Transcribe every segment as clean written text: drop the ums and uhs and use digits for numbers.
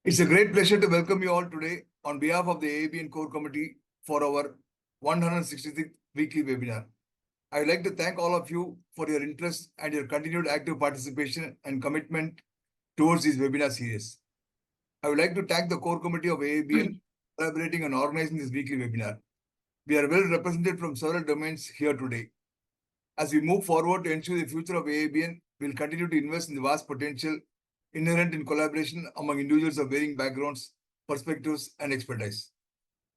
It's a great pleasure to welcome you all today on behalf of the AABN Core Committee for our 166th weekly webinar. I would like to thank all of you for your interest and your continued active participation and commitment towards this webinar series. I would like to thank the Core Committee of AABN for collaborating and organizing this weekly webinar. We are well represented from several domains here today. As we move forward to ensure the future of AABN, we will continue to invest in the vast potential inherent in collaboration among individuals of varying backgrounds, perspectives, and expertise.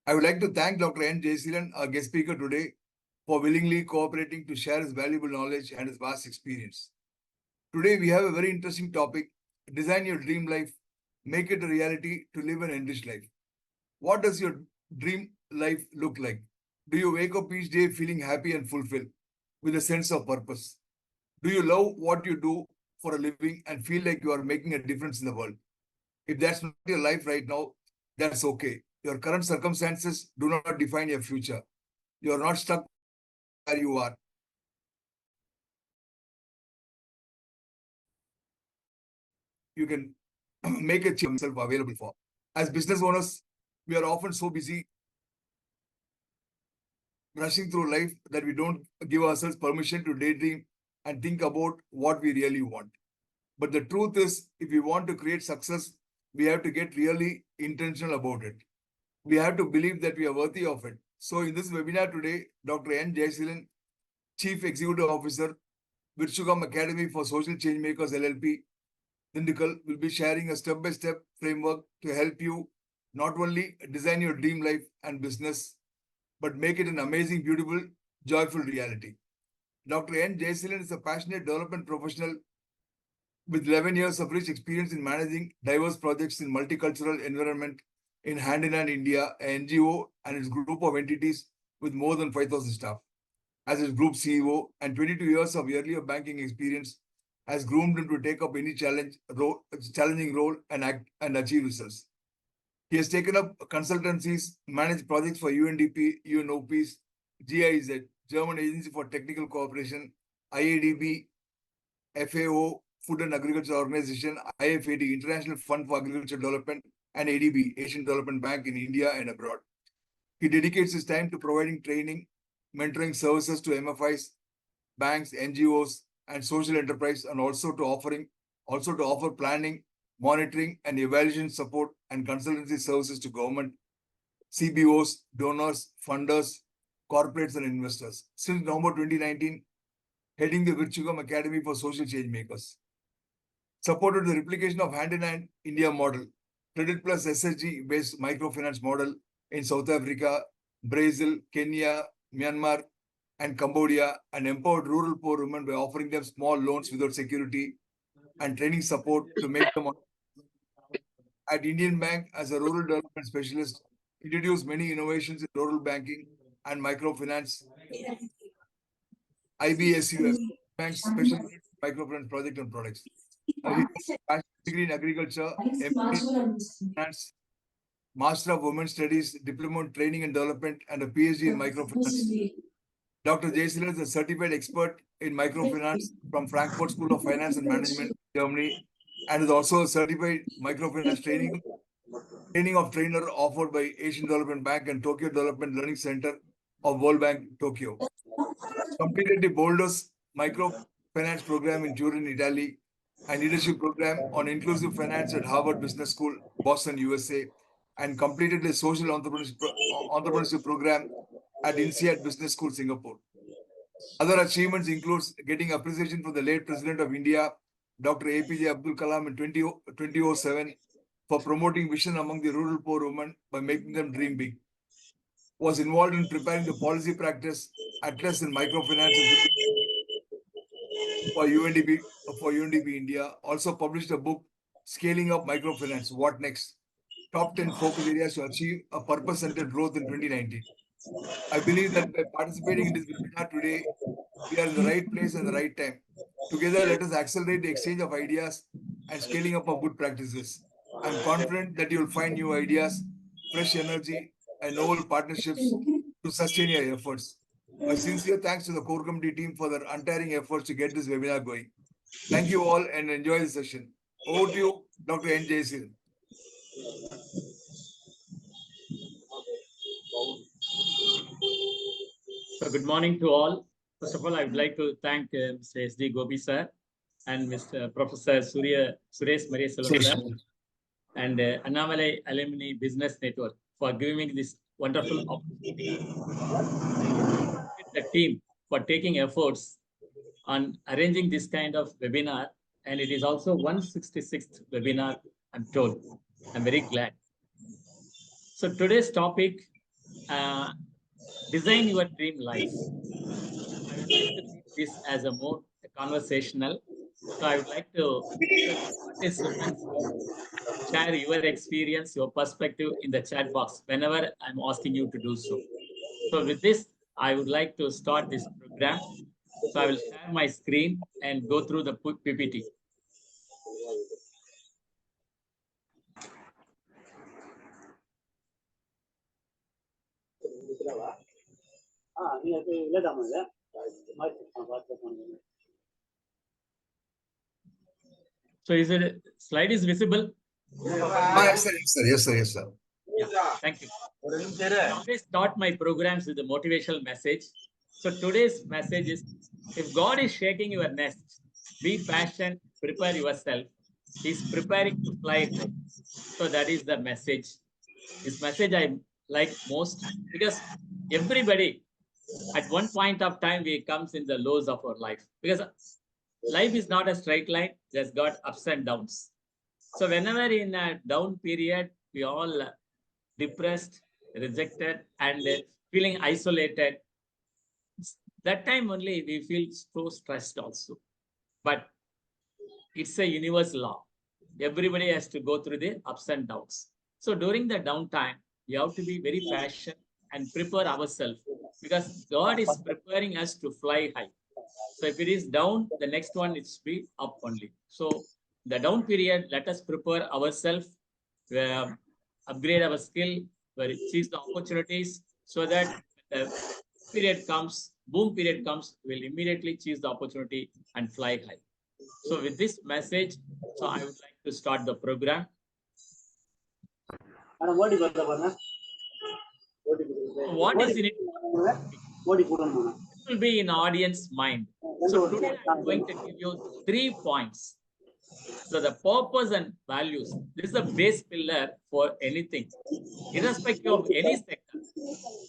I would like to thank Dr. N. Jayasilan, our guest speaker today, for willingly cooperating to share his valuable knowledge and his vast experience. Today, we have a very interesting topic: design your dream life, make it a reality to live an enriched life. What does your dream life look like? Do you wake up each day feeling happy and fulfilled with a sense of purpose? Do you love what you do for a living and feel like you are making a difference in the world? If that's not your life right now, that's okay. Your current circumstances do not define your future. You are not stuck where you are. You can make a change yourself available for. As business owners, we are often so busy rushing through life that we don't give ourselves permission to daydream and think about what we really want. But the truth is, if we want to create success, we have to get really intentional about it. We have to believe that we are worthy of it. So in this webinar today, Dr. N. Jayasilan, Chief Executive Officer, Virchugam Academy for Social Changemakers LLP, Dindikal, will be sharing a step-by-step framework to help you not only design your dream life and business, but make it an amazing, beautiful, joyful reality. Dr. N. Jayasilan is a passionate development professional with 11 years of rich experience in managing diverse projects in multicultural environment in Hand in Hand India, an NGO and its group of entities with more than 5,000 staff. As its group CEO and 22 years of earlier banking experience has groomed him to take up any challenging role and achieve results. He has taken up consultancies, managed projects for UNDP, UNOPs, GIZ, German Agency for Technical Cooperation, IADB, FAO, Food and Agriculture Organization, IFAD, International Fund for Agriculture Development, and ADB, Asian Development Bank in India and abroad. He dedicates his time to providing training, mentoring services to MFIs, banks, NGOs, and social enterprise, and also to offer planning, monitoring, and evaluation support and consultancy services to government, CBOs, donors, funders, corporates, and investors. Since November 2019, heading the Virchugam Academy for Social Changemakers. Supported the replication of hand-in-hand India model, Credit Plus SSG-based microfinance model in South Africa, Brazil, Kenya, Myanmar, and Cambodia, and empowered rural poor women by offering them small loans without security and training support to make them. At Indian Bank, as a rural development specialist, introduced many innovations in rural banking and microfinance. IBSUF, Bank's special microfinance project and products. He has a bachelor's degree in agriculture, MBA in finance, Master of Women's Studies, Diploma in Training and Development, and a PhD in microfinance. Dr. Jayasilan is a certified expert in microfinance from Frankfurt School of Finance and Management, Germany, and is also a certified microfinance training of trainer offered by Asian Development Bank and Tokyo Development Learning Center of World Bank, Tokyo. Completed the Boulders Microfinance Program in Turin, Italy, and leadership program on inclusive finance at Harvard Business School, Boston, USA, and completed the social entrepreneurship program at INSEAD Business School, Singapore. Other achievements includes getting appreciation from the late President of India, Dr. APJ Abdul Kalam in 2007 for promoting vision among the rural poor women by making them dream big. Was involved in preparing the policy practice atlas in microfinance and for UNDP India. Also published a book, Scaling Up Microfinance, What Next? Top 10 focus areas to achieve a purpose-centered growth in 2019. I believe that by participating in this webinar today, we are in the right place and the right time. Together, let us accelerate the exchange of ideas and scaling up of good practices. I'm confident that you will find new ideas, fresh energy, and novel partnerships to sustain your efforts. My sincere thanks to the core committee team for their untiring efforts to get this webinar going. Thank you all and enjoy the session. Over to you, Dr. N. Jayasilan. So good morning to all. First of all, I would like to thank Mr. S.D. Gopi sir and Mr. Professor Suresh Mariaselvam sir and Annamalai Alumni Business Network for giving me this wonderful opportunity. The team for taking efforts on arranging this kind of webinar, and it is also 166th webinar, I'm told. I'm very glad. So today's topic, design your dream life. I would like to keep this as a more conversational. So I would like to participants share your experience, your perspective in the chat box whenever I'm asking you to do so. So with this, I would like to start this program. So I will share my screen and go through the PPT. So is it slide is visible? Yes, sir. Yes, sir. Yes, sir. Yeah, thank you. I always start my programs with a motivational message. So today's message is, if God is shaking your nest, be patient, prepare yourself. He's preparing to fly high. So that is the message. This message I like most because everybody at one point of time we comes in the lows of our life, because life is not a straight line. There's got ups and downs. So whenever in a down period, we all depressed, rejected, and feeling isolated. That time only we feel so stressed also. But it's a universal law. Everybody has to go through the ups and downs. So during the downtime, we have to be very patient and prepare ourselves, because God is preparing us to fly high. So if it is down, the next one is be up only. So the down period, let us prepare ourselves, upgrade our skill, seize the opportunities, so that the period comes, boom period comes, we'll immediately seize the opportunity and fly high. So with this message, so I would like to start the program. What is in it? It will be in audience mind. So today I'm going to give you 3 points. So the purpose and values, this is a base pillar for anything, irrespective of any sector.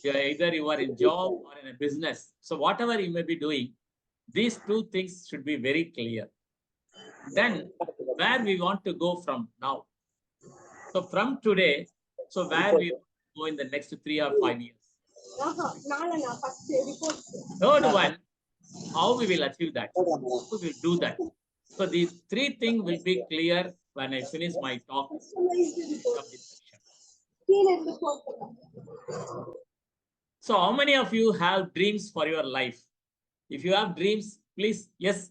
Either you are in job or in a business. So whatever you may be doing, these 2 things should be very clear. Then where we want to go from now. So from today, so where we go in the next 3 or 5 years. Third one, how we will achieve that, how we will do that. So these 3 things will be clear when I finish my talk of this section. So how many of you have dreams for your life? If you have dreams, please, yes,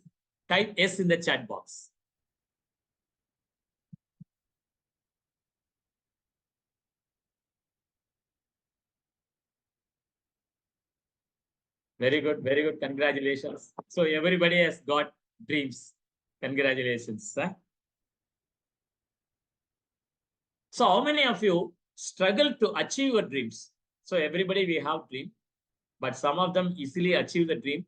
type yes in the chat box. Very good, very good. Congratulations. So everybody has got dreams. Congratulations. Huh? So how many of you struggle to achieve your dreams? So everybody, we have dream, but some of them easily achieve the dream.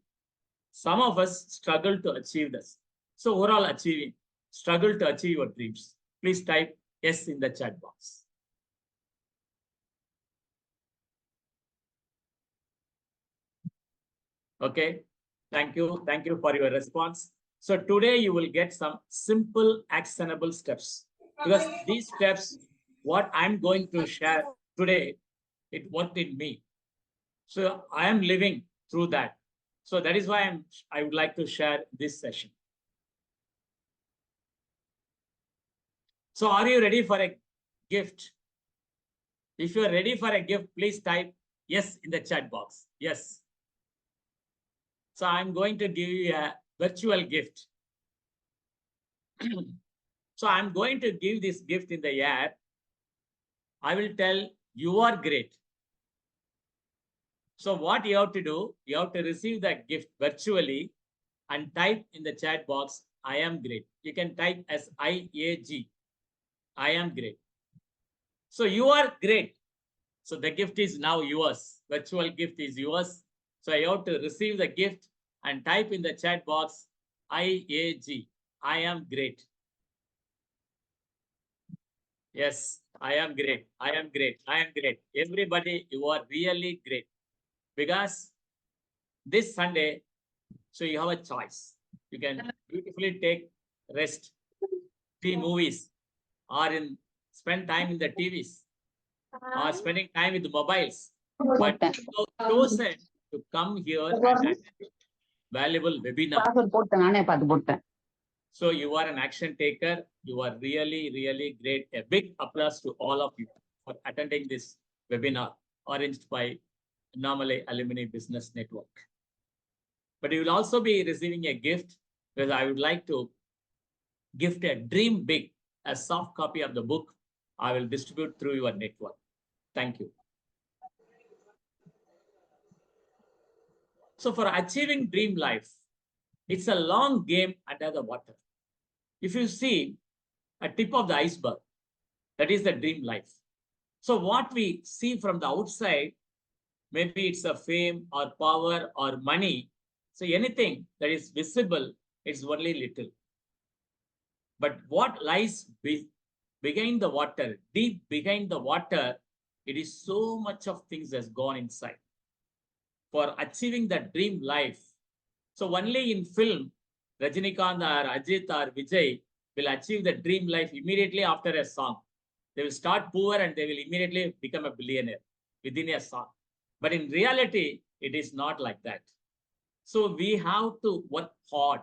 Some of us struggle to achieve this. So overall achieving, struggle to achieve your dreams. Please type yes in the chat box. Okay, thank you. Thank you for your response. So today you will get some simple actionable steps, because these steps, what I'm going to share today, it worked in me. So I am living through that. So that is why I would like to share this session. So are you ready for a gift? If you are ready for a gift, please type yes in the chat box. Yes. So I'm going to give you a virtual gift. So I'm going to give this gift in the air. I will tell you are great. So what you have to do, you have to receive that gift virtually and type in the chat box, I am great. You can type as IAG. I am great. So you are great. So the gift is now yours. Virtual gift is yours. So I have to receive the gift and type in the chat box, IAG. I am great. Yes, I am great. I am great. I am great. Everybody, you are really great. Because this Sunday, so you have a choice. You can beautifully take rest, see movies, or spend time in the TVs, or spending time with the mobiles. But you have chosen to come here and attend valuable webinar. So you are an action taker. You are really, really great. A big applause to all of you for attending this webinar arranged by Anomaly Alumni Business Network. But you will also be receiving a gift, because I would like to gift a Dream Big, a soft copy of the book I will distribute through your network. Thank you. So for achieving dream life, it's a long game under the water. If you see a tip of the iceberg, that is the dream life. So what we see from the outside, maybe it's a fame or power or money. So anything that is visible, it's only little. But what lies behind the water, deep behind the water, it is so much of things has gone inside. For achieving that dream life, so only in film, Rajinikanth or Ajit or Vijay will achieve the dream life immediately after a song. They will start poor and they will immediately become a billionaire within a song. But in reality, it is not like that. So we have to work hard.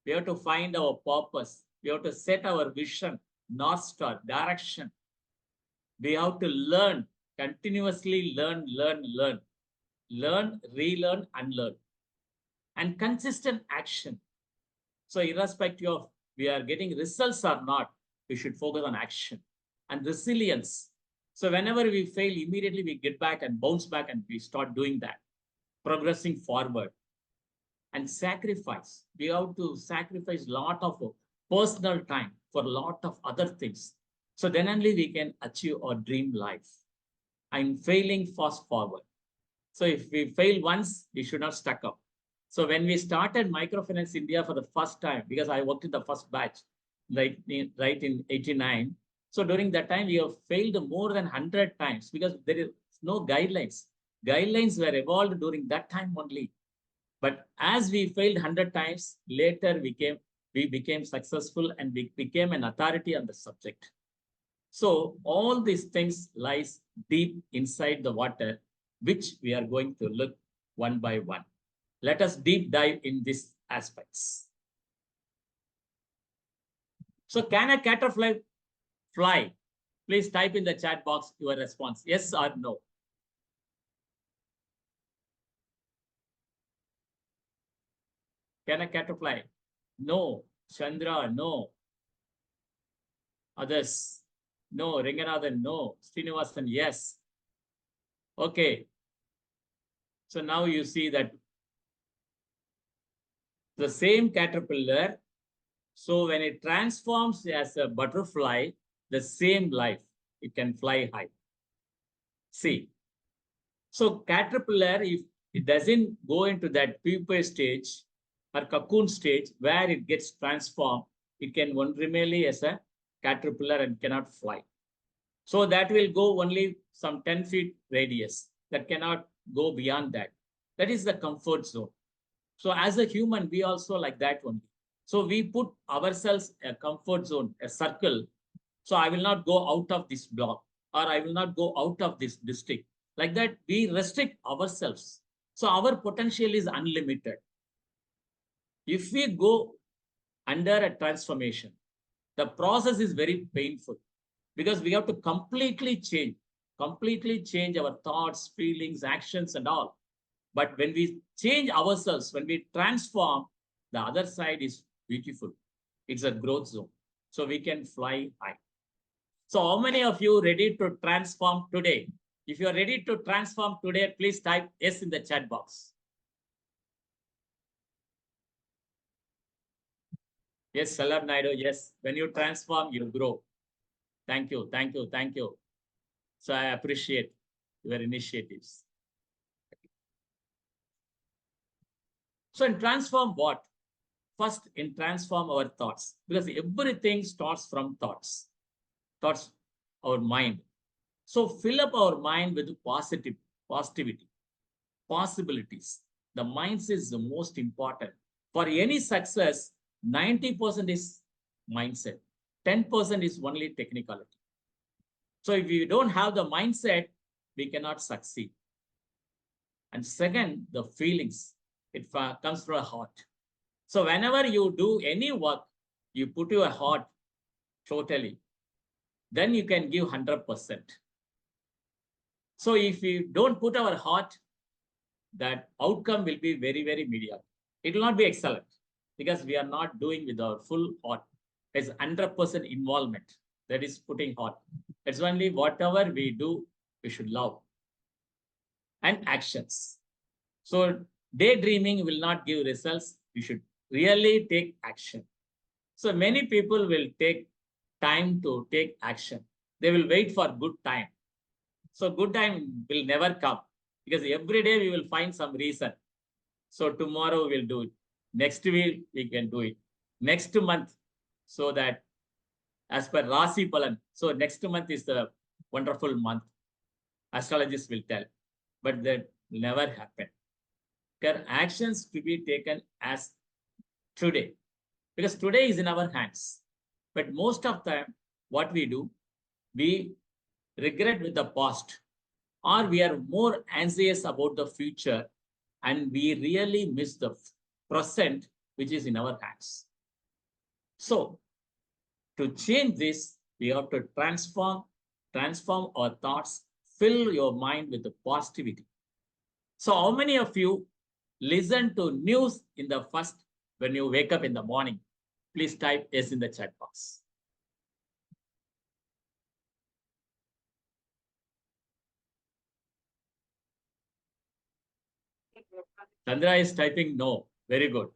We have to find our purpose. We have to set our vision, North Star, direction. We have to learn, continuously learn, relearn, unlearn. And consistent action. So irrespective of we are getting results or not, we should focus on action and resilience. So whenever we fail, immediately we get back and bounce back and we start doing that, progressing forward. And sacrifice. We have to sacrifice a lot of personal time for a lot of other things. So then only we can achieve our dream life. I'm failing fast forward. So if we fail once, we should not stuck up. So when we started Microfinance India for the first time, because I worked in the first batch, right in 89. So during that time, we have failed more than 100 times because there is no guidelines. Guidelines were evolved during that time only. But as we failed 100 times, later we became successful and we became an authority on the subject. So all these things lies deep inside the water, which we are going to look one by one. Let us deep dive in these aspects. So can a caterpillar fly? Please type in the chat box your response, yes or no. Can a caterpillar? No. Chandra, no. Others, no. Ranganathan, no. Srinivasan, yes. Okay. So now you see that the same caterpillar, so when it transforms as a butterfly, the same life, it can fly high. See. So caterpillar, if it doesn't go into that pupa stage or cocoon stage where it gets transformed, it can remain as a caterpillar and cannot fly. So that will go only some 10 feet radius. That cannot go beyond that. That is the comfort zone. So as a human, we also like that only. So we put ourselves a comfort zone, a circle. So I will not go out of this block or I will not go out of this district. Like that, we restrict ourselves. So our potential is unlimited. If we go under a transformation, the process is very painful because we have to completely change our thoughts, feelings, actions, and all. But when we change ourselves, when we transform, the other side is beautiful. It's a growth zone. So we can fly high. So how many of you ready to transform today? If you are ready to transform today, please type yes in the chat box. Yes, Salar Naidu, yes. When you transform, you grow. Thank you, thank you, thank you. So I appreciate your initiatives. So in transform what? First, in transform our thoughts, because everything starts from thoughts, our mind. So fill up our mind with positivity, possibilities. The mindset is the most important. For any success, 90% is mindset, 10% is only technicality. So if you don't have the mindset, we cannot succeed. And second, the feelings. It comes from a heart. So whenever you do any work, you put your heart totally, then you can give 100%. So if we don't put our heart, that outcome will be very, very mediocre. It will not be excellent because we are not doing with our full heart. It's 100% involvement. That is putting heart. It's only whatever we do, we should love. And actions. So daydreaming will not give results. You should really take action. So many people will take time to take action. They will wait for good time. So good time will never come because every day we will find some reason. So tomorrow we'll do it. Next week we can do it. Next month, so that as per Rasi Palan. So next month is the wonderful month. Astrologists will tell, but that will never happen. There are actions to be taken as today, because today is in our hands. But most of the time, what we do, we regret with the past, or we are more anxious about the future, and we really miss the present, which is in our hands. So to change this, we have to transform our thoughts, fill your mind with the positivity. So how many of you listen to news in the first, when you wake up in the morning? Please type yes in the chat box. Chandra is typing no. Very good.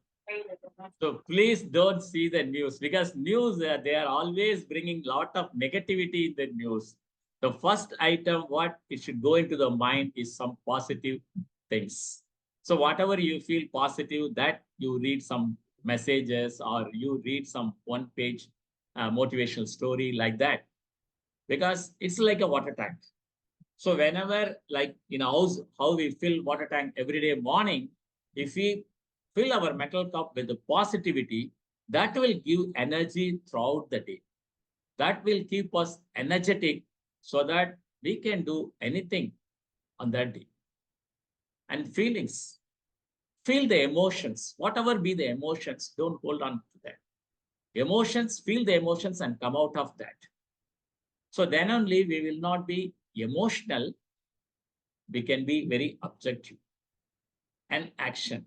So please don't see the news, because news, they are always bringing lot of negativity in the news. The first item, what it should go into the mind is some positive things. So whatever you feel positive, that you read some messages or you read some one page motivational story like that, because it's like a water tank. So whenever, like in a house, how we fill water tank every day morning, if we fill our metal cup with the positivity, that will give energy throughout the day. That will keep us energetic so that we can do anything on that day. And feelings, feel the emotions, whatever be the emotions, don't hold on to that. Emotions, feel the emotions and come out of that. So then only we will not be emotional, we can be very objective. And action.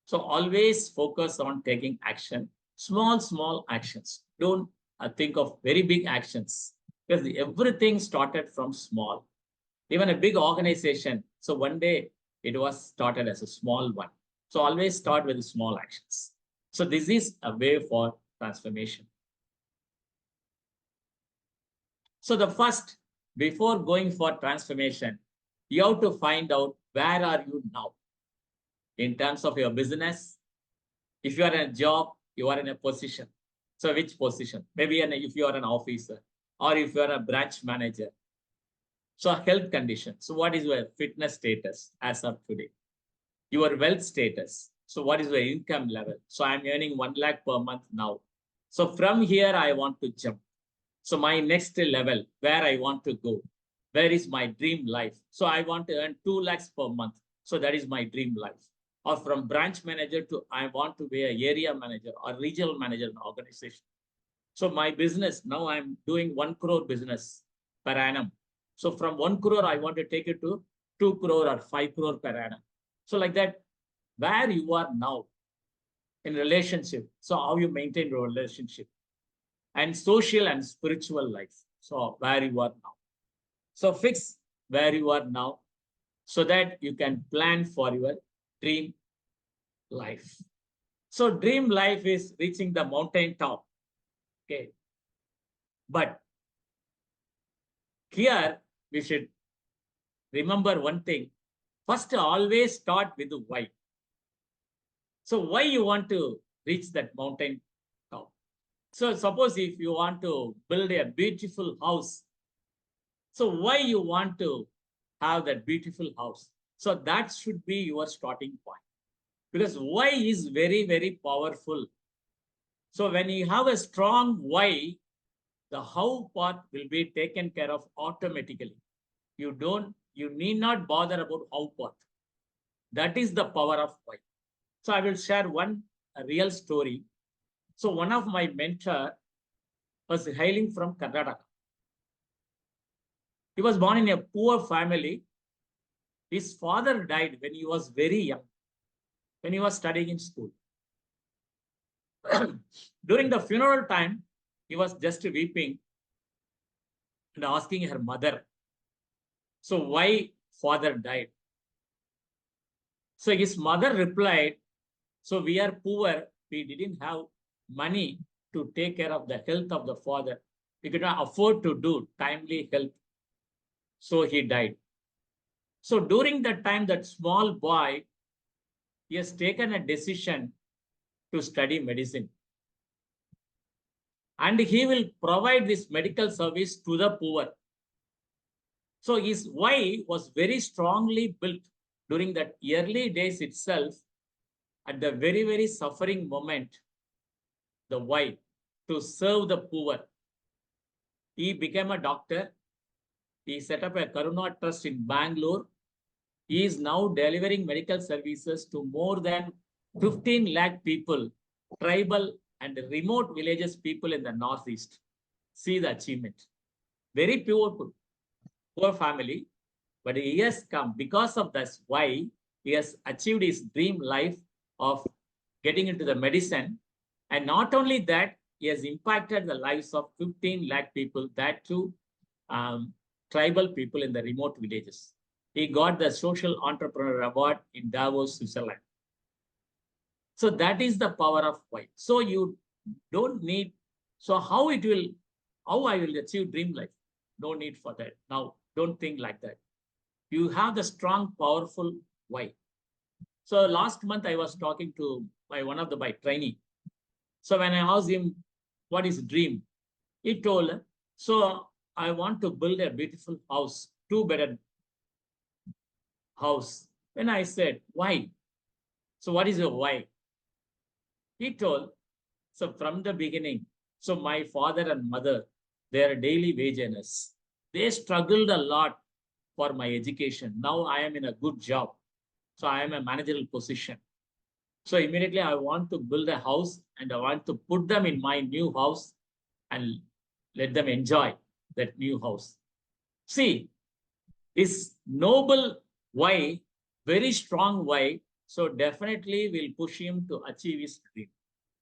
So always focus on taking action, small actions. Don't think of very big actions, because everything started from small. Even a big organization, so one day it was started as a small one. So always start with small actions. So this is a way for transformation. So the first, before going for transformation, you have to find out where are you now in terms of your business. If you are in a job, you are in a position. So which position? Maybe if you are an officer, or if you are a branch manager. So a health condition. So what is your fitness status as of today? Your wealth status. So what is your income level? So I'm earning 1 lakh per month now. So from here, I want to jump. So my next level, where I want to go, where is my dream life? So I want to earn 2 lakhs per month. So that is my dream life. Or from branch manager to I want to be an area manager or regional manager in an organization. So my business, now I'm doing 1 crore business per annum. So from 1 crore, I want to take it to 2 crore or 5 crore per annum. So like that, where you are now in relationship. So how you maintain your relationship, and social and spiritual life. So where you are now. So fix where you are now so that you can plan for your dream life. So dream life is reaching the mountain top. Okay. But here we should remember one thing. First, always start with the why. So why you want to reach that mountain top? So suppose if you want to build a beautiful house, so why you want to have that beautiful house? So that should be your starting point, because why is very, very powerful. So when you have a strong why, the how part will be taken care of automatically. You need not bother about how part. That is the power of why. So I will share one real story. So one of my mentor was hailing from Karnataka. He was born in a poor family. His father died when he was very young, when he was studying in school. During the funeral time, he was just weeping and asking her mother, so why father died? So his mother replied, so we are poor, we didn't have money to take care of the health of the father. We could not afford to do timely health. So he died. So during that time, that small boy, he has taken a decision to study medicine. And he will provide this medical service to the poor. So his why was very strongly built during that early days itself. At the very, very suffering moment, the why to serve the poor. He became a doctor. He set up a Karuna Trust in Bangalore. He is now delivering medical services to more than 15 lakh people, tribal and remote villages people in the Northeast. See the achievement. Very poor family, but he has come because of this why he has achieved his dream life of getting into the medicine. And not only that, he has impacted the lives of 15 lakh people, that too, tribal people in the remote villages. He got the Social Entrepreneur Award in Davos, Switzerland. So that is the power of why. So you don't need, so how I will achieve dream life? No need for that. Now, don't think like that. You have the strong, powerful why. So last month I was talking to one of my trainee. So when I asked him, what is dream? He told, so I want to build a beautiful house, 2-bedroom house. When I said, why? So what is your why? He told, so from the beginning, so my father and mother, they are daily wage earners. They struggled a lot for my education. Now I am in a good job. So I am a managerial position. So immediately I want to build a house and I want to put them in my new house and let them enjoy that new house. See, his noble why, very strong why, so definitely will push him to achieve his dream.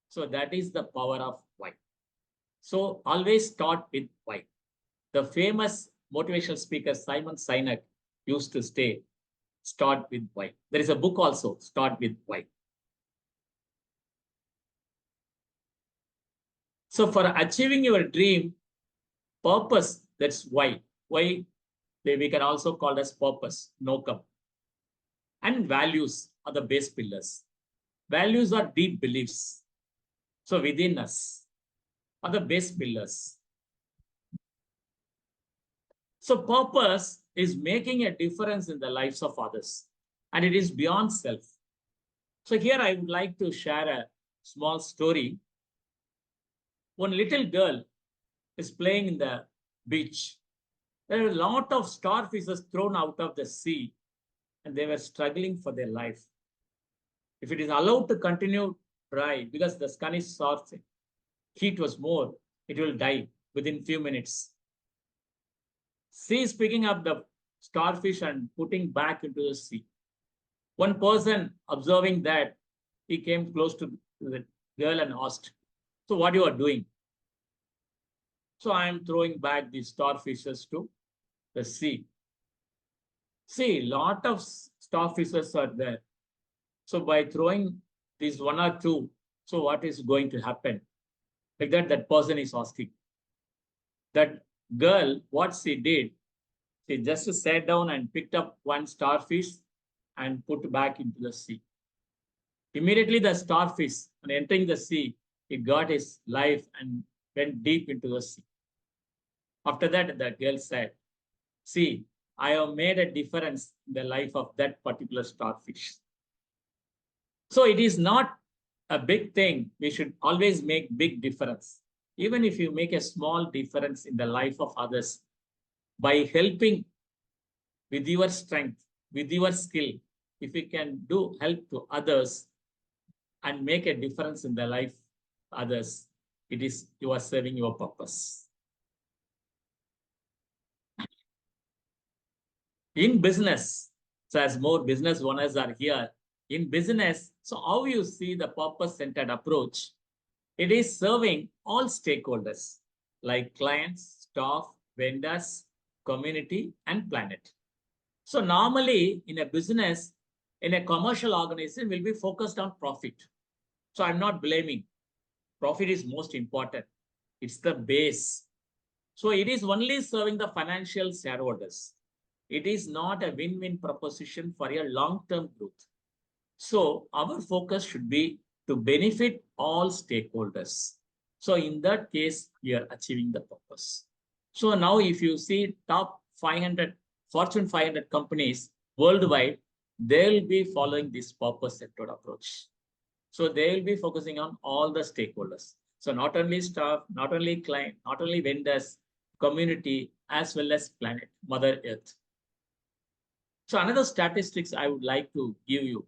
So that is the power of why. So always start with why. The famous motivational speaker Simon Sinek used to say, start with why. There is a book also, Start with Why. So for achieving your dream, purpose, that's why. Why we can also call as purpose, nokam. And values are the base pillars. Values are deep beliefs. So within us are the base pillars. So purpose is making a difference in the lives of others, and it is beyond self. So here I would like to share a small story. One little girl is playing in the beach. There are a lot of starfishes thrown out of the sea, and they were struggling for their life. If it is allowed to continue dry because the sun is soft, heat was more, it will die within few minutes. She is picking up the starfish and putting back into the sea. One person observing that, he came close to the girl and asked, so what you are doing? So I am throwing back the starfishes to the sea. See, lot of starfishes are there. So by throwing these one or two, so what is going to happen? Like that person is asking. That girl, what she did, She just sat down and picked up one starfish and put back into the sea. Immediately, the starfish, on entering the sea, it got its life and went deep into the sea. After that, the girl said, "See, I have made a difference in the life of that particular starfish." So it is not a big thing. We should always make big difference. Even if you make a small difference in the life of others by helping with your strength, with your skill, if you can do help to others and make a difference in the life of others, it is you are serving your purpose. In business, so as more business owners are here, in business, so how you see the purpose-centered approach, it is serving all stakeholders like clients, staff, vendors, community, and planet. So normally in a business, in a commercial organization, will be focused on profit. So I'm not blaming. Profit is most important. It's the base. So it is only serving the financial shareholders. It is not a win-win proposition for a long-term growth. So our focus should be to benefit all stakeholders. So in that case, we are achieving the purpose. So now if you see top 500, Fortune 500 companies worldwide, they'll be following this purpose-centered approach. So they will be focusing on all the stakeholders. So not only staff, not only client, not only vendors, community, as well as planet, Mother Earth. So another statistics I would like to give you.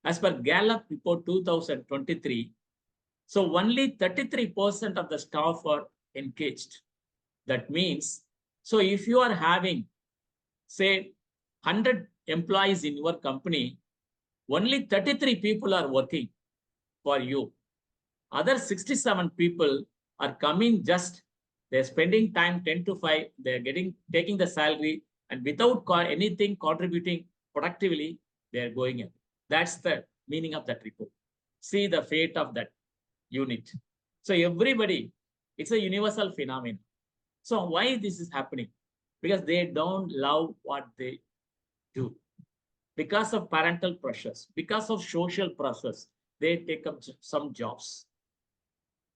As per Gallup report 2023, so only 33% of the staff are engaged. That means, so if you are having, say, 100 employees in your company, only 33 people are working for you. Other 67 people are coming just, they're spending time 10 to 5, they're taking the salary, and without anything contributing productively, they're going in. That's the meaning of that report. See the fate of that unit. So everybody, it's a universal phenomenon. So why this is happening? Because they don't love what they do. Because of parental pressures, because of social pressures, they take up some jobs.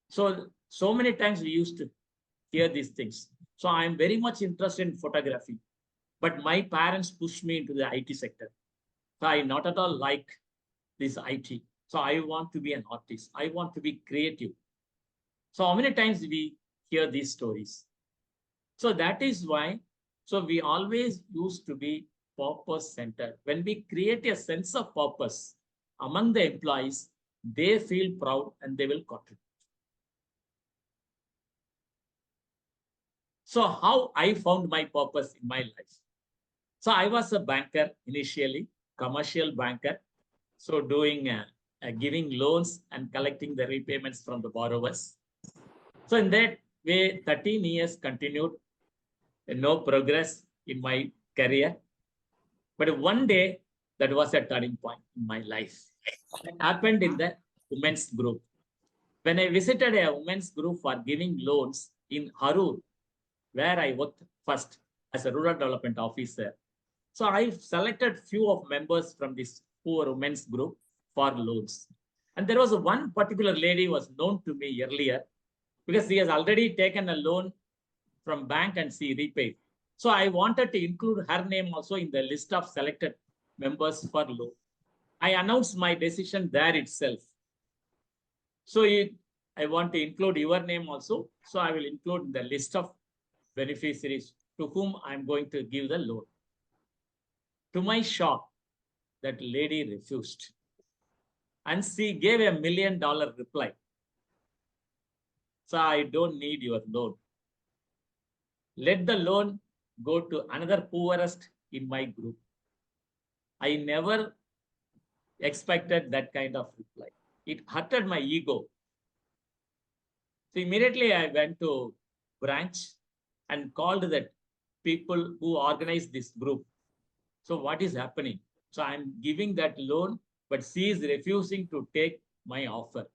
So many times we used to hear these things. So I'm very much interested in photography, but my parents pushed me into the IT sector. So I not at all like this IT. So I want to be an artist. I want to be creative. So how many times we hear these stories? So that is why, so we always used to be purpose centered. When we create a sense of purpose among the employees, they feel proud and they will contribute. So how I found my purpose in my life. So I was a banker initially, commercial banker. So doing, giving loans and collecting the repayments from the borrowers. So in that way, 13 years continued, no progress in my career. But one day, that was a turning point in my life. It happened in the women's group. When I visited a women's group for giving loans in Harur, where I worked first as a rural development officer. So I selected few of members from this poor women's group for loans. And there was one particular lady who was known to me earlier because she has already taken a loan from bank and she repaid. So I wanted to include her name also in the list of selected members for loan. I announced my decision there itself. So I want to include your name also. So I will include the list of beneficiaries to whom I'm going to give the loan. To my shock, that lady refused. And she gave $1 million reply. So I don't need your loan. Let the loan go to another poorest in my group. I never expected that kind of reply. It hurted my ego. So immediately I went to branch and called the people who organized this group. So what is happening? So I'm giving that loan, but she is refusing to take my offer.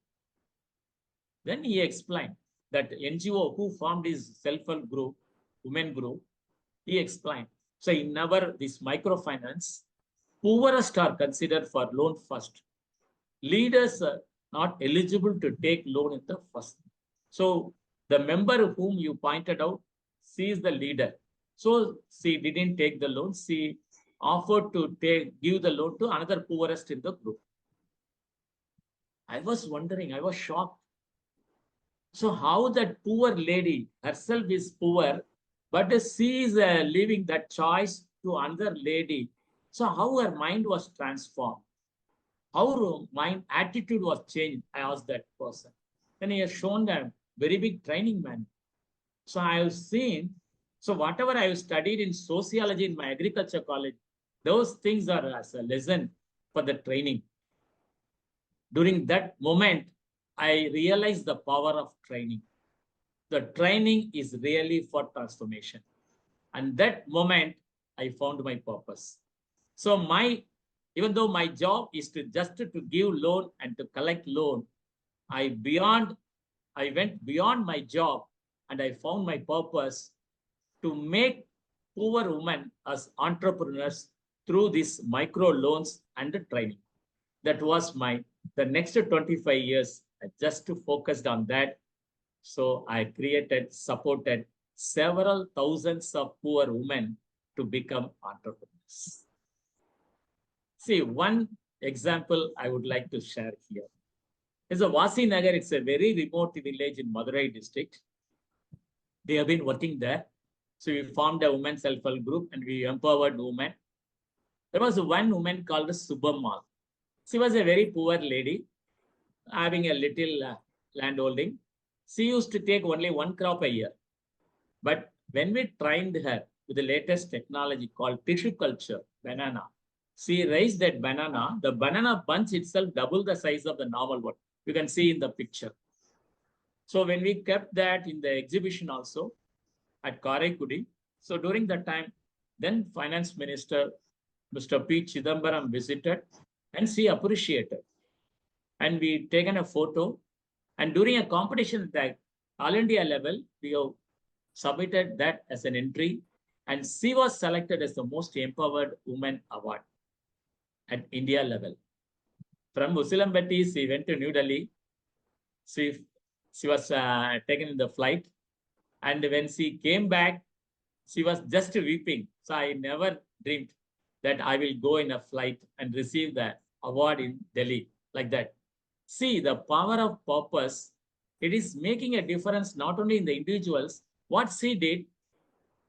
Then he explained that NGO who formed his self-help group, women group, he explained So in our this microfinance, poorest are considered for loan first. Leaders are not eligible to take loan in the first. So the member whom you pointed out, she is the leader. So she didn't take the loan. She offered to give the loan to another poorest in the group. I was wondering, I was shocked. So how that poor lady herself is poor, but she is leaving that choice to another lady. So how her mind was transformed? How my attitude was changed? I asked that person. Then he has shown a very big training man. So I have seen, so whatever I have studied in sociology in my agriculture college, those things are as a lesson for the training. During that moment, I realized the power of training. The training is really for transformation. And that moment, I found my purpose. So even though my job is to just to give loan and to collect loan, I went beyond my job and I found my purpose to make poor women as entrepreneurs through these micro loans and the training. That was the next 25 years, I just focused on that. So I supported several thousands of poor women to become entrepreneurs. See, one example I would like to share here is a Vasi Nagar. It's a very remote village in Madurai district. They have been working there. So we formed a women's self-help group and we empowered women. There was one woman called Subhamma. She was a very poor lady, having a little land holding. She used to take only one crop a year. But when we trained her with the latest technology called tissue culture, banana, she raised that banana. The banana bunch itself double the size of the normal one. You can see in the picture. So when we kept that in the exhibition also at Karaikudi, so during that time, then Finance Minister, Mr. P. Chidambaram visited and she appreciated. And we taken a photo. And during a competition at All India level, we have submitted that as an entry. And she was selected as the most empowered woman award at India level. From Usilambati, she went to New Delhi. She was taken in the flight. And when she came back, she was just weeping. So I never dreamed that I will go in a flight and receive the award in Delhi like that. See, the power of purpose, it is making a difference not only in the individuals, what she did,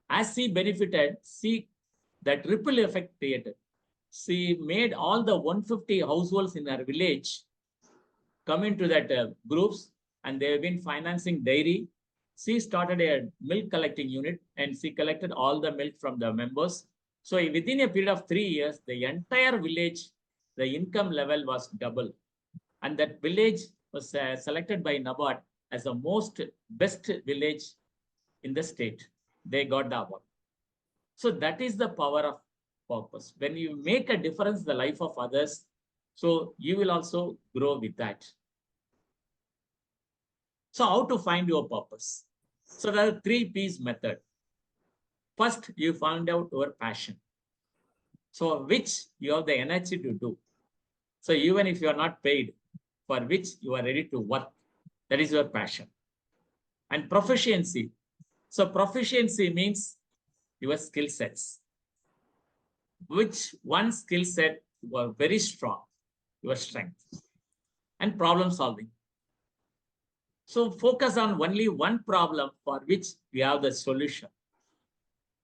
as she benefited, that ripple effect created. She made all the 150 households in her village come into that groups, and they have been financing dairy. She started a milk collecting unit and she collected all the milk from the members. So within a period of 3 years, the entire village, the income level was double. And that village was selected by NABARD as the most best village in the state. They got the award. So that is the power of purpose. When you make a difference in the life of others, so you will also grow with that. So how to find your purpose? So there are 3 P's method. First, you find out your passion. So which you have the energy to do. So even if you are not paid, for which you are ready to work, that is your passion. And proficiency. So proficiency means your skill sets. Which one skill set you are very strong, your strength. And problem solving. So focus on only one problem for which you have the solution.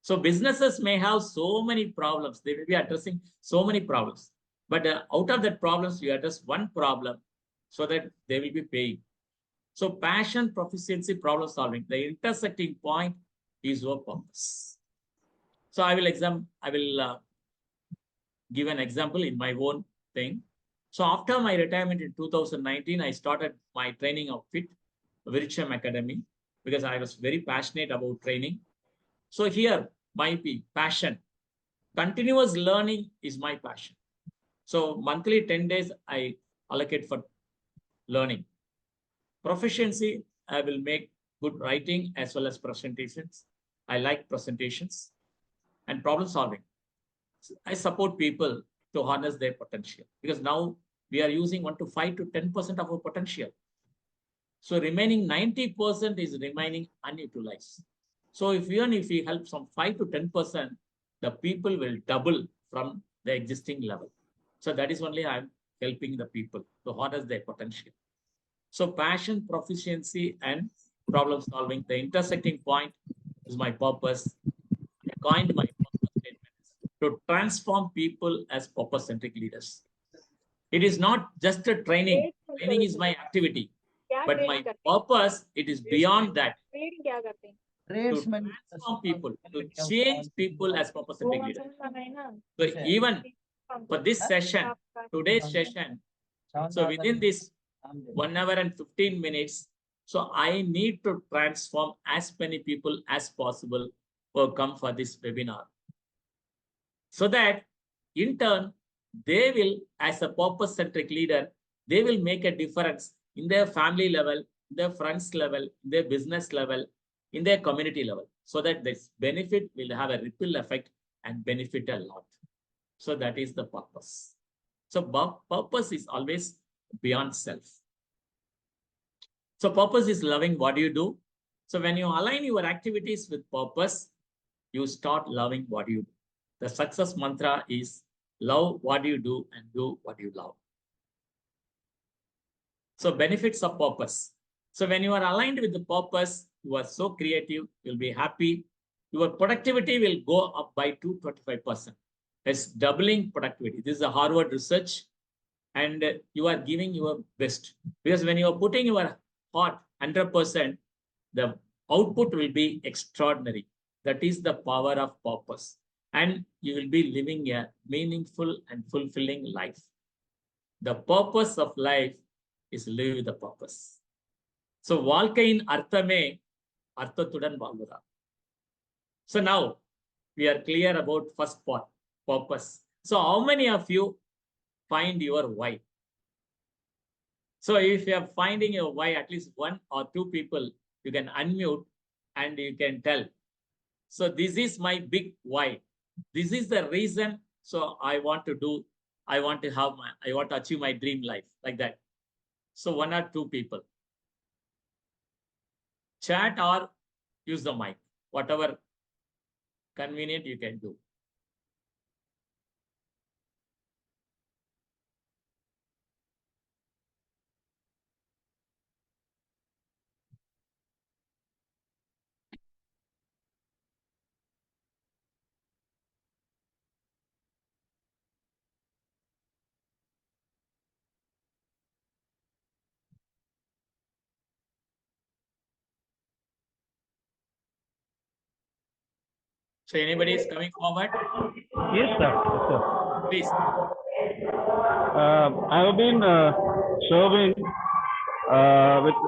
So businesses may have so many problems. They will be addressing so many problems. But out of that problems, you address one problem so that they will be paying. So passion, proficiency, problem solving, the intersecting point is your purpose. So I will give an example in my own thing. So after my retirement in 2019, I started my training outfit, Vircham Academy, because I was very passionate about training. So here, my passion, continuous learning is my passion. So monthly 10 days, I allocate for learning. Proficiency, I will make good writing as well as presentations. I like presentations. and problem solving. I support people to harness their potential, because now we are using 1 to 5 to 10% of our potential. So remaining 90% is remaining unutilized. So even if we help some 5 to 10%, the people will double from the existing level. So that is only I'm helping the people to harness their potential. So passion, proficiency, and problem solving, the intersecting point is my purpose. I coined my purpose statements to transform people as purpose-centric leaders. It is not just a training. Training is my activity. But my purpose, it is beyond that. To transform people, to change people as purpose-centric leaders. So even for this session, today's session, so within this 1 hour and 15 minutes, so I need to transform as many people as possible who come for this webinar. So that in turn, they will, as a purpose-centric leader, they will make a difference in their family level, their friends level, their business level, in their community level, so that this benefit will have a ripple effect and benefit a lot. So that is the purpose. So purpose is always beyond self. So purpose is loving what you do. So when you align your activities with purpose, you start loving what you do. The success mantra is love what you do and do what you love. So benefits of purpose. So when you are aligned with the purpose, you are so creative, you'll be happy. Your productivity will go up by 225%. It's doubling productivity. This is a Harvard research, and you are giving your best. Because when you are putting your heart 100%, the output will be extraordinary. That is the power of purpose. And you will be living a meaningful and fulfilling life. The purpose of life is live with the purpose. So வாழ்க்கையின் அர்த்தமே அர்த்தத்துடன் வாழ்வதா. So now we are clear about first part, purpose. So how many of you find your why? So if you are finding your why, at least 1 or 2 people, you can unmute and you can tell. So this is my big why. This is the reason. So I want to do, I want to achieve my dream life, like that. So 1 or 2 people. Chat or use the mic, whatever convenient you can do. So anybody is coming forward? Yes, sir. Yes, sir. Please. I have been serving with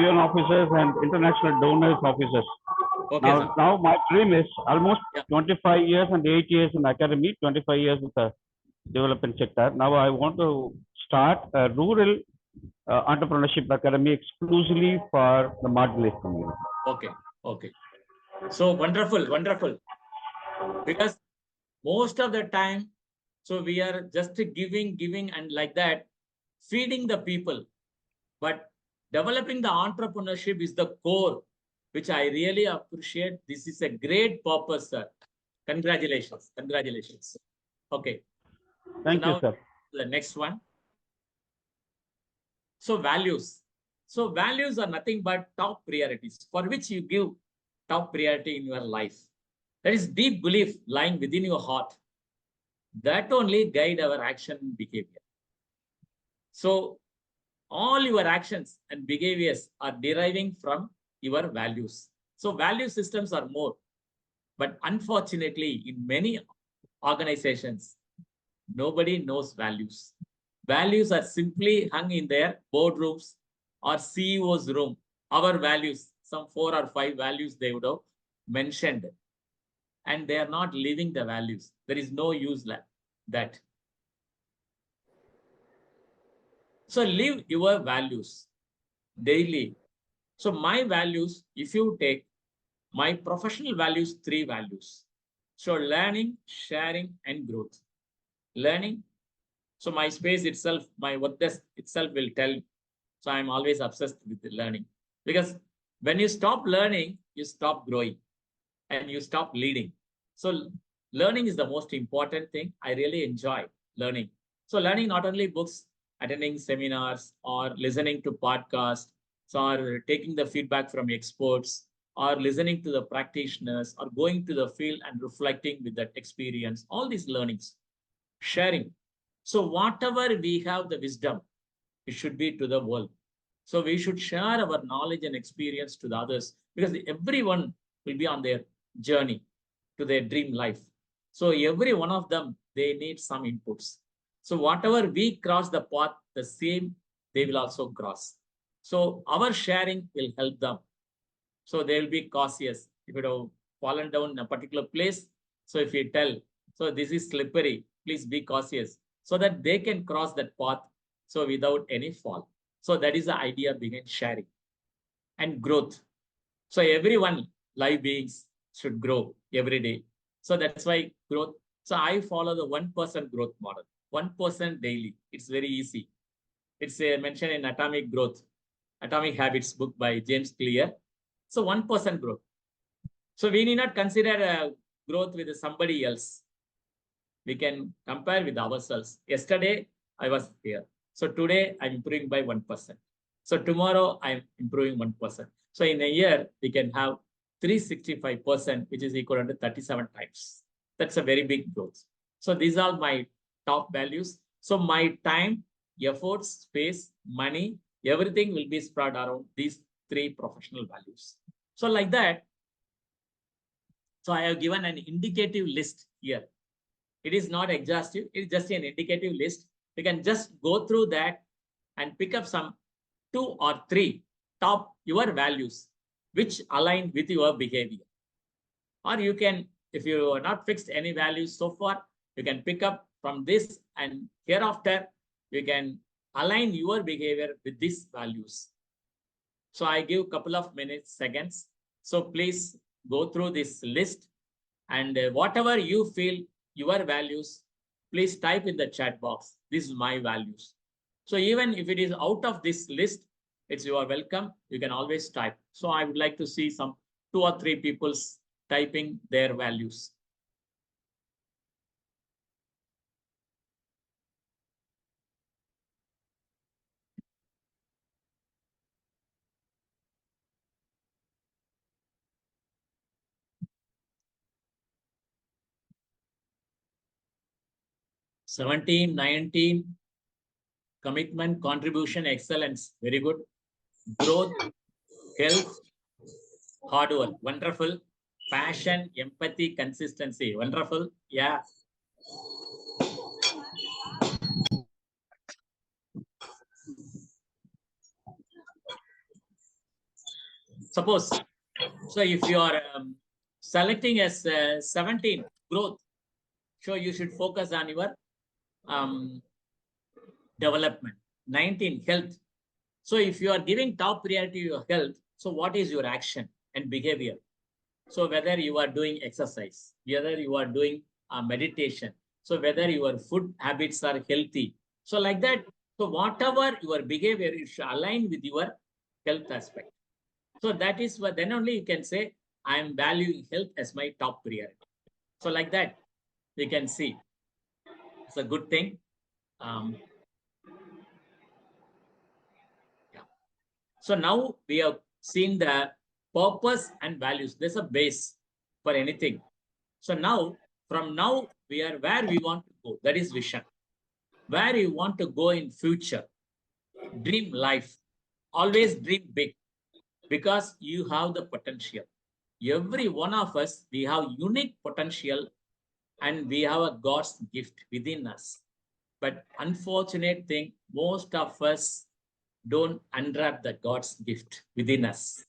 UN officers and international donors officers. Okay, sir. Now my dream is almost Yeah. 25 years and 8 years in academy, 25 years with the development sector. Now I want to start a rural entrepreneurship academy exclusively for the marginalized community. Okay, okay. So wonderful, wonderful. Because most of the time, so we are just giving and like that, feeding the people. But developing the entrepreneurship is the core, which I really appreciate. This is a great purpose, sir. Congratulations, congratulations. Okay. Thank you, sir. The next one. So values. So values are nothing but top priorities for which you give top priority in your life. There is deep belief lying within your heart that only guide our action and behavior. So all your actions and behaviors are deriving from your values. So value systems are more, but unfortunately in many organizations, nobody knows values. Values are simply hung in their boardrooms or CEO's room. Our values, some 4 or 5 values they would have mentioned, and they are not living the values. There is no use like that. So live your values daily. So my values, if you take my professional values, 3 values. So learning, sharing, and growth. Learning. So my space itself, my work desk itself will tell. So I'm always obsessed with the learning, because when you stop learning, you stop growing and you stop leading. So learning is the most important thing. I really enjoy learning. So learning not only books, attending seminars or listening to podcasts, or taking the feedback from experts, or listening to the practitioners, or going to the field and reflecting with that experience, all these learnings, sharing. So whatever we have the wisdom, it should be to the world. So we should share our knowledge and experience to the others, because everyone will be on their journey to their dream life. So every one of them, they need some inputs. So whatever we cross the path, the same they will also cross. So our sharing will help them. So they will be cautious. If you have fallen down in a particular place, so if you tell, so this is slippery, please be cautious, so that they can cross that path, so without any fall. So that is the idea behind sharing. And growth. So everyone, live beings, should grow every day. So that's why growth. So I follow the 1% growth model, 1% daily. It's very easy. It's mentioned in Atomic Habits book by James Clear. So 1% growth. So we need not consider growth with somebody else. We can compare with ourselves. Yesterday, I was here. So today, I'm improving by 1%. So tomorrow, I'm improving 1%. So in a year, we can have 365%, which is equal to 37 times. That's a very big growth. So these are my top values. So my time, effort, space, money, everything will be spread around these 3 professional values. So like that, so I have given an indicative list here. It is not exhaustive. It's just an indicative list. You can just go through that and pick up some 2 or 3 top your values, which align with your behavior. Or you can, if you are not fixed any values so far, you can pick up from this, and hereafter you can align your behavior with these values. So I give a couple of minutes, seconds. So please go through this list, and whatever you feel your values, please type in the chat box. This is my values. So even if it is out of this list, it's you are welcome. You can always type. So I would like to see some 2 or 3 people typing their values. "17, 19, commitment, contribution, excellence." Very good. Growth, health, hard work. Wonderful. Passion, empathy, consistency. Wonderful. Yeah. Suppose, so if you are selecting as 17, growth, so you should focus on your development. 19, health. So if you are giving top priority to your health, so what is your action and behavior? So whether you are doing exercise, whether you are doing meditation, so whether your food habits are healthy. So like that, so whatever your behavior, it should align with your health aspect. So that is what, then only you can say, I am valuing health as my top priority. So like that, we can see it's a good thing. Yeah. So now we have seen the purpose and values. There's a base for anything. So now, from now, we are where we want to go. That is vision. Where you want to go in future. Dream life. Always dream big, because you have the potential. Every one of us, we have unique potential, and we have a God's gift within us. But unfortunate thing, most of us don't unwrap the God's gift within us.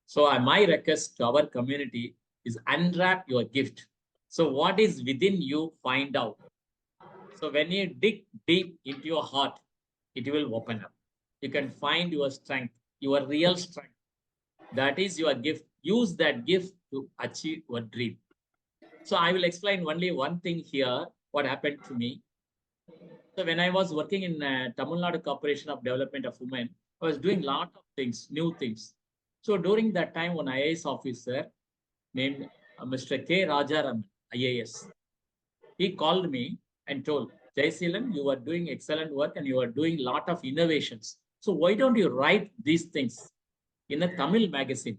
So my request to our community is unwrap your gift. So what is within you, find out. So when you dig deep into your heart, it will open up. You can find your strength, your real strength. That is your gift. Use that gift to achieve your dream. So I will explain only one thing here, what happened to me. So when I was working in Tamil Nadu Corporation of Development of Women, I was doing a lot of things, new things. So during that time, one IAS officer named Mr. K. Rajaram, IAS, he called me and told, Jayseelan, you are doing excellent work and you are doing a lot of innovations. So why don't you write these things in a Tamil magazine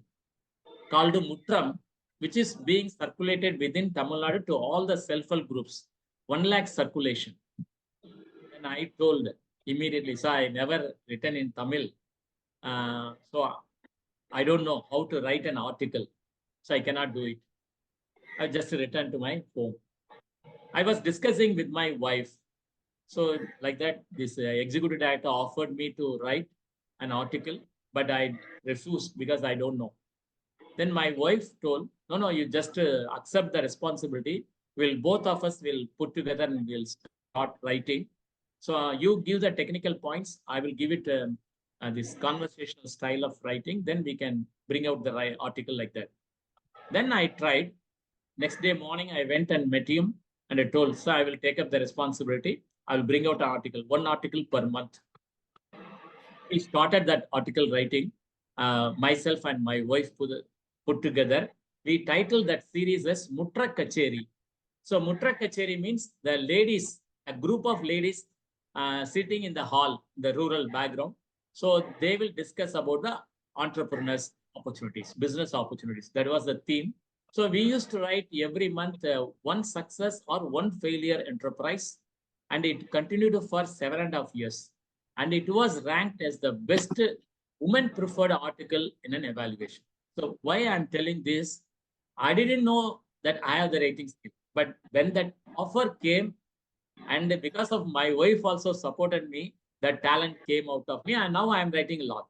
called Mutram, which is being circulated within Tamil Nadu to all the self-help groups, 1 lakh circulation. And I told immediately, so I never written in Tamil. So I don't know how to write an article. So I cannot do it. I just returned to my home. I was discussing with my wife. So like that, this executive director offered me to write an article, but I refused because I don't know. Then my wife told, no, you just accept the responsibility. Both of us will put together and we'll start writing. So you give the technical points. I will give it this conversational style of writing. Then we can bring out the article like that. Then I tried. Next day morning, I went and met him and I told, sir, I will take up the responsibility. I will bring out an article, 1 article per month. We started that article writing. Myself and my wife put together. We titled that series as Mutra Kacheri. So Mutra Kacheri means the ladies, a group of ladies sitting in the hall, the rural background. So they will discuss about the entrepreneurs opportunities, business opportunities. That was the theme. So we used to write every month one success or one failure enterprise, and it continued for 7.5 years. And it was ranked as the best women preferred article in an evaluation. So why I'm telling this, I didn't know that I have the rating skill. But when that offer came, and because of my wife also supported me, that talent came out of me, and now I'm writing a lot.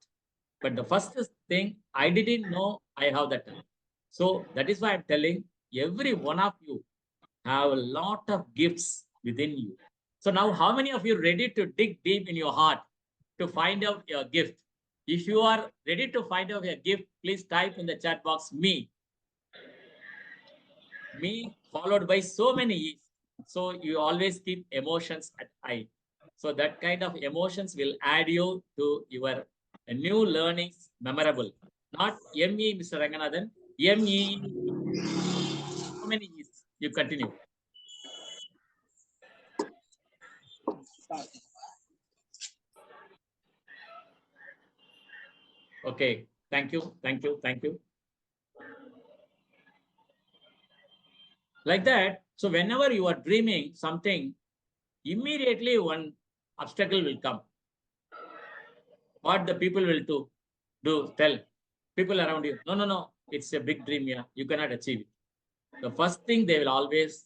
But the first thing, I didn't know I have that talent. So that is why I'm telling every one of you have a lot of gifts within you. So now how many of you ready to dig deep in your heart to find out your gift? If you are ready to find out your gift, please type in the chat box me. Me followed by so many E's. So you always keep emotions at I. So that kind of emotions will add you to your new learnings memorable. Not ME, Mr. Ranganathan, ME. How many E's? You continue. Okay. Thank you. Thank you. Thank you. Like that. So whenever you are dreaming something, immediately one obstacle will come. What the people will tell people around you, no, it's a big dream, yeah, you cannot achieve it. The first thing they will always,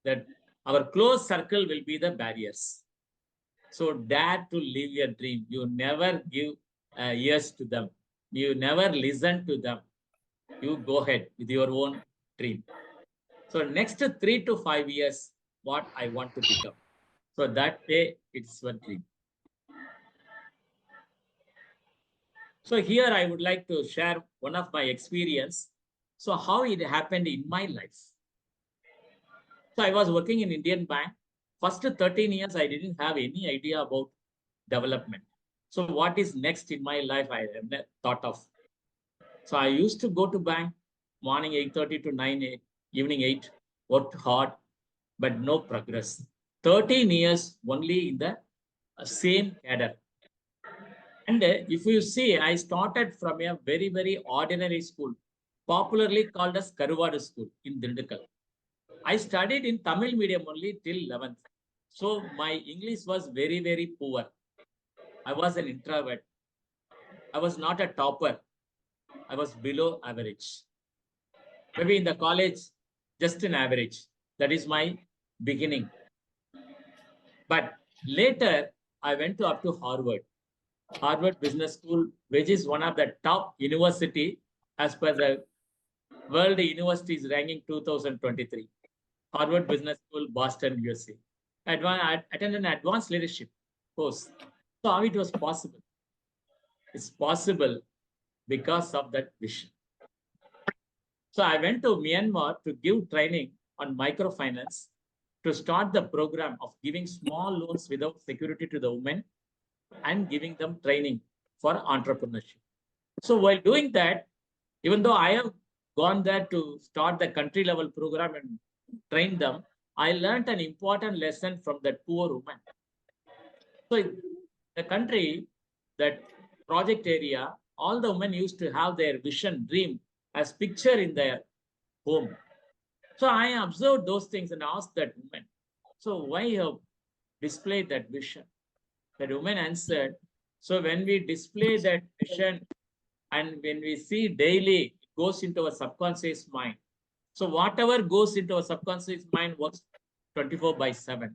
that our close circle will be the barriers. So dare to live your dream. You never give ears to them. You never listen to them. You go ahead with your own dream. So next 3 to 5 years, what I want to become. So that day, it's your dream. So here I would like to share one of my experience. So how it happened in my life. So I was working in Indian Bank. First 13 years, I didn't have any idea about development. So what is next in my life, I never thought of. So I used to go to bank morning 8:30 to 9, evening 8, worked hard, but no progress. 13 years only in the same cadre. And if you see, I started from a very, very ordinary school, popularly called as Karuvadu School in Dindukal. I studied in Tamil medium only till 11th. So my English was very, very poor. I was an introvert. I was not a topper. I was below average. Maybe in the college, just an average. That is my beginning. But later, I went to up to Harvard. Harvard Business School, which is one of the top university as per the World Universities Ranking 2023. Harvard Business School, Boston, USA. I attended an advanced leadership course. So how it was possible? It's possible because of that vision. So I went to Myanmar to give training on microfinance to start the program of giving small loans without security to the women and giving them training for entrepreneurship. So while doing that, even though I have gone there to start the country level program and train them, I learned an important lesson from that poor woman. So in the country, that project area, all the women used to have their vision, dream as picture in their home. So I observed those things and asked that woman, so why you have displayed that vision? That woman answered, so when we display that vision and when we see daily, it goes into our subconscious mind. So whatever goes into our subconscious mind works 24/7.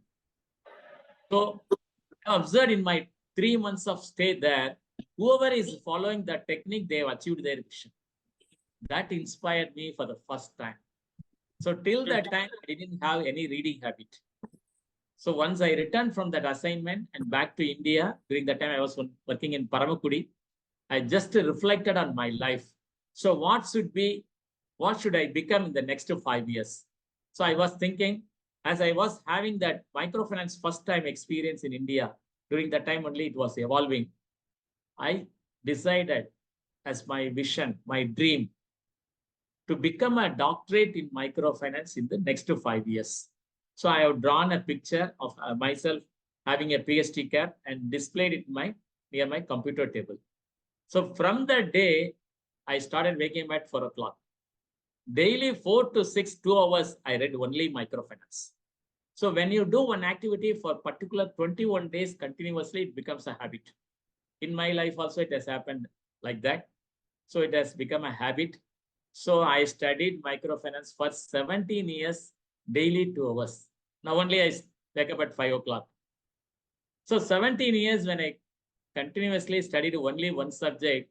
So I observed in my 3 months of stay there, whoever is following that technique, they have achieved their vision. That inspired me for the first time. So till that time, I didn't have any reading habit. So once I returned from that assignment and back to India, during that time I was working in Paramakudi, I just reflected on my life. So what should I become in the next 5 years? So I was thinking, as I was having that microfinance first time experience in India, during that time only it was evolving, I decided as my vision, my dream, to become a doctorate in microfinance in the next 5 years. So I have drawn a picture of myself having a PhD cap and displayed it near my computer table. So from that day, I started waking up at 4 o'clock. Daily 4 to 6, 2 hours, I read only microfinance. So when you do one activity for particular 21 days continuously, it becomes a habit. In my life also, it has happened like that. So it has become a habit. So I studied microfinance for 17 years, daily 2 hours. Now only I wake up at 5 o'clock. So 17 years when I continuously studied only one subject.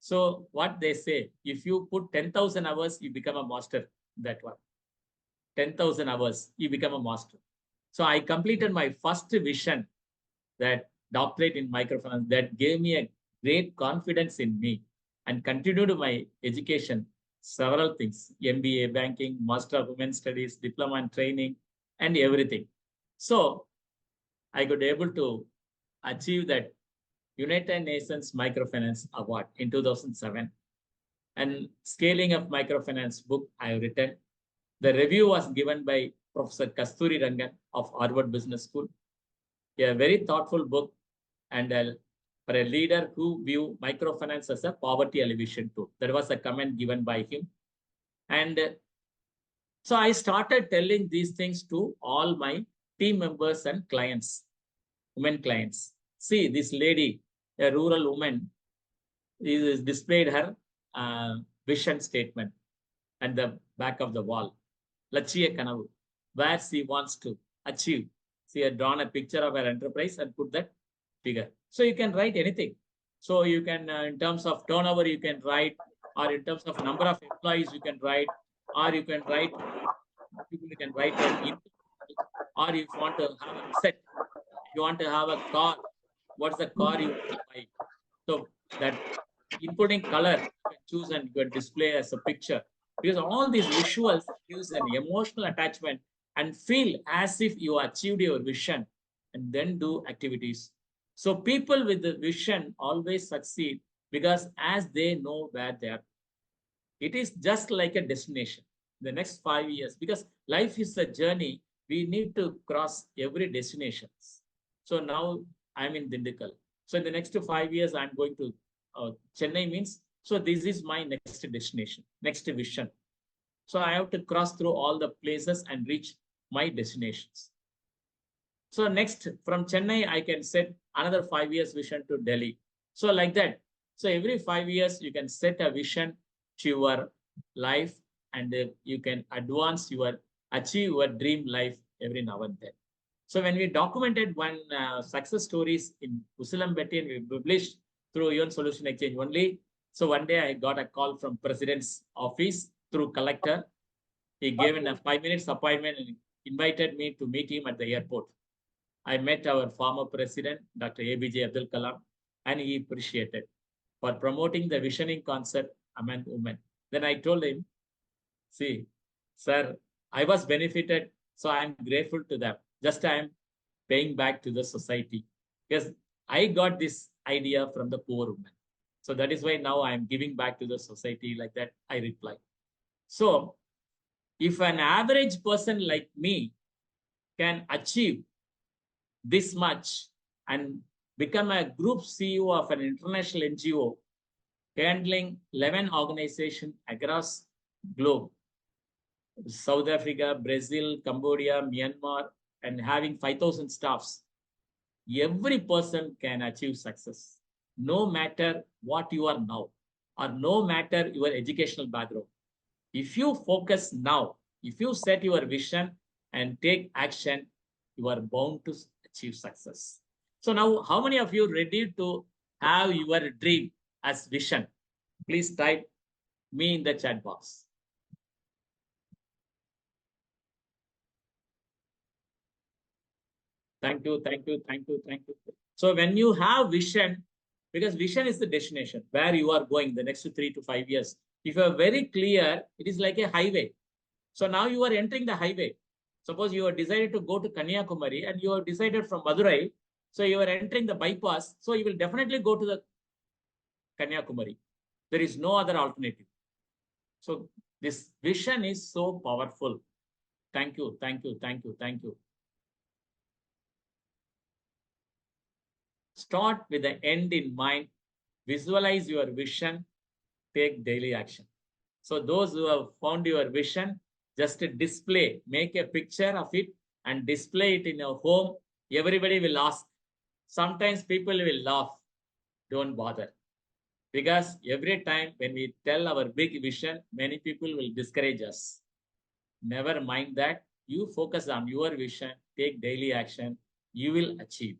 So what they say, if you put 10,000 hours, you become a master. That one. 10,000 hours, you become a master. So I completed my first vision, that doctorate in microfinance, that gave me a great confidence in me and continued my education, several things, MBA, banking, Master of Women's Studies, diploma and training, and everything. So I could able to achieve that United Nations Microfinance Award in 2007. And Scaling of Microfinance book I have written. The review was given by Professor Kasturi Rangan of Harvard Business School. A very thoughtful book, and for a leader who view microfinance as a poverty alleviation tool. That was a comment given by him. And so I started telling these things to all my team members and clients, women clients. See, this lady, a rural woman, is displayed her vision statement at the back of the wall. Lachiya Kanavu, where she wants to achieve. She had drawn a picture of her enterprise and put that figure. So you can write anything. So you can, in terms of turnover, you can write, or in terms of number of employees, you can write, or you can write, or if you want to have a set, you want to have a car, what's the car you want to buy? So that inputting color, you can choose and you can display as a picture. Because all these visuals gives an emotional attachment and feel as if you achieved your vision and then do activities. So people with the vision always succeed because as they know where they are. It is just like a destination, the next 5 years, because life is a journey. We need to cross every destination. So now I'm in Dindikal. So in the next 5 years, I'm going to Chennai means, so this is my next destination, next vision. So I have to cross through all the places and reach my destinations. So next from Chennai, I can set another 5 years vision to Delhi. So like that. So every 5 years, you can set a vision to your life and you can achieve your dream life every now and then. So when we documented one success stories in Usilambetti and we published through UN Solution Exchange only. So one day I got a call from President's office through collector. He gave a 5 minutes appointment and invited me to meet him at the airport. I met our former president, Dr. ABJ Abdul Kalam, and he appreciated for promoting the visioning concept among women. Then I told him, see, sir, I was benefited, so I'm grateful to them. Just I'm paying back to the society because I got this idea from the poor woman. So that is why now I'm giving back to the society like that. I reply. So if an average person like me can achieve this much and become a group CEO of an international NGO handling 11 organizations across globe, South Africa, Brazil, Cambodia, Myanmar, and having 5,000 staffs, every person can achieve success, no matter what you are now, or no matter your educational background. If you focus now, if you set your vision and take action, you are bound to achieve success. So now, how many of you ready to have your dream as vision? Please type me in the chat box. Thank you, thank you, thank you, thank you. So when you have vision, because vision is the destination where you are going the next 3 to 5 years. If you are very clear, it is like a highway. So now you are entering the highway. Suppose you are decided to go to Kanyakumari and you have decided from Madurai. So you are entering the bypass. So you will definitely go to the Kanyakumari. There is no other alternative. So this vision is so powerful. Thank you, thank you, thank you, thank you. Start with the end in mind. Visualize your vision. Take daily action. So those who have found your vision, just display, make a picture of it and display it in your home. Everybody will ask. Sometimes people will laugh. Don't bother. Because every time when we tell our big vision, many people will discourage us. Never mind that. You focus on your vision, take daily action, you will achieve.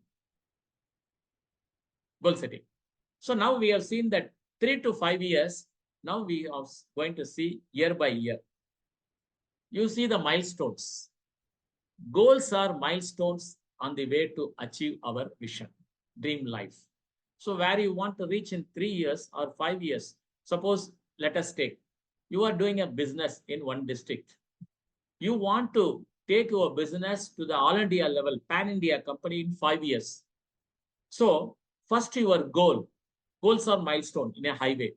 Goal setting. So now we have seen that 3 to 5 years. Now we are going to see year by year. You see the milestones. Goals are milestones on the way to achieve our vision, dream life. So where you want to reach in 3 years or 5 years, suppose let us take, you are doing a business in one district. You want to take your business to the all India level, pan India company in 5 years. So first your goals are milestone in a highway.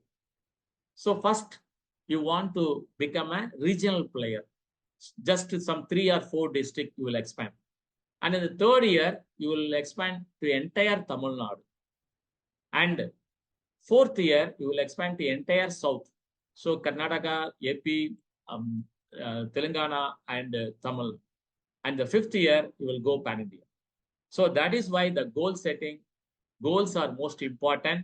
So first you want to become a regional player. Just some 3 or 4 districts you will expand. And in the third year, you will expand to entire Tamil Nadu. And fourth year, you will expand to entire South. So Karnataka, AP, Telangana, and Tamil. And the fifth year, you will go pan India. So that is why the goal setting, goals are most important.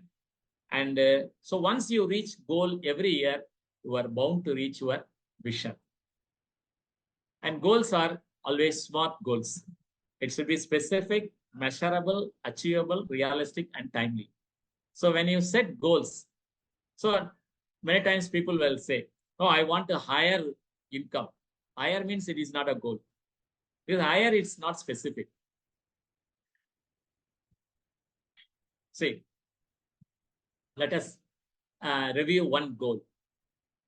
And so once you reach goal every year, you are bound to reach your vision. And goals are always SMART goals. It should be specific, measurable, achievable, realistic, and timely. So when you set goals, so many times people will say, oh, I want a higher income. Higher means it is not a goal. Because higher, it's not specific. See, let us review one goal.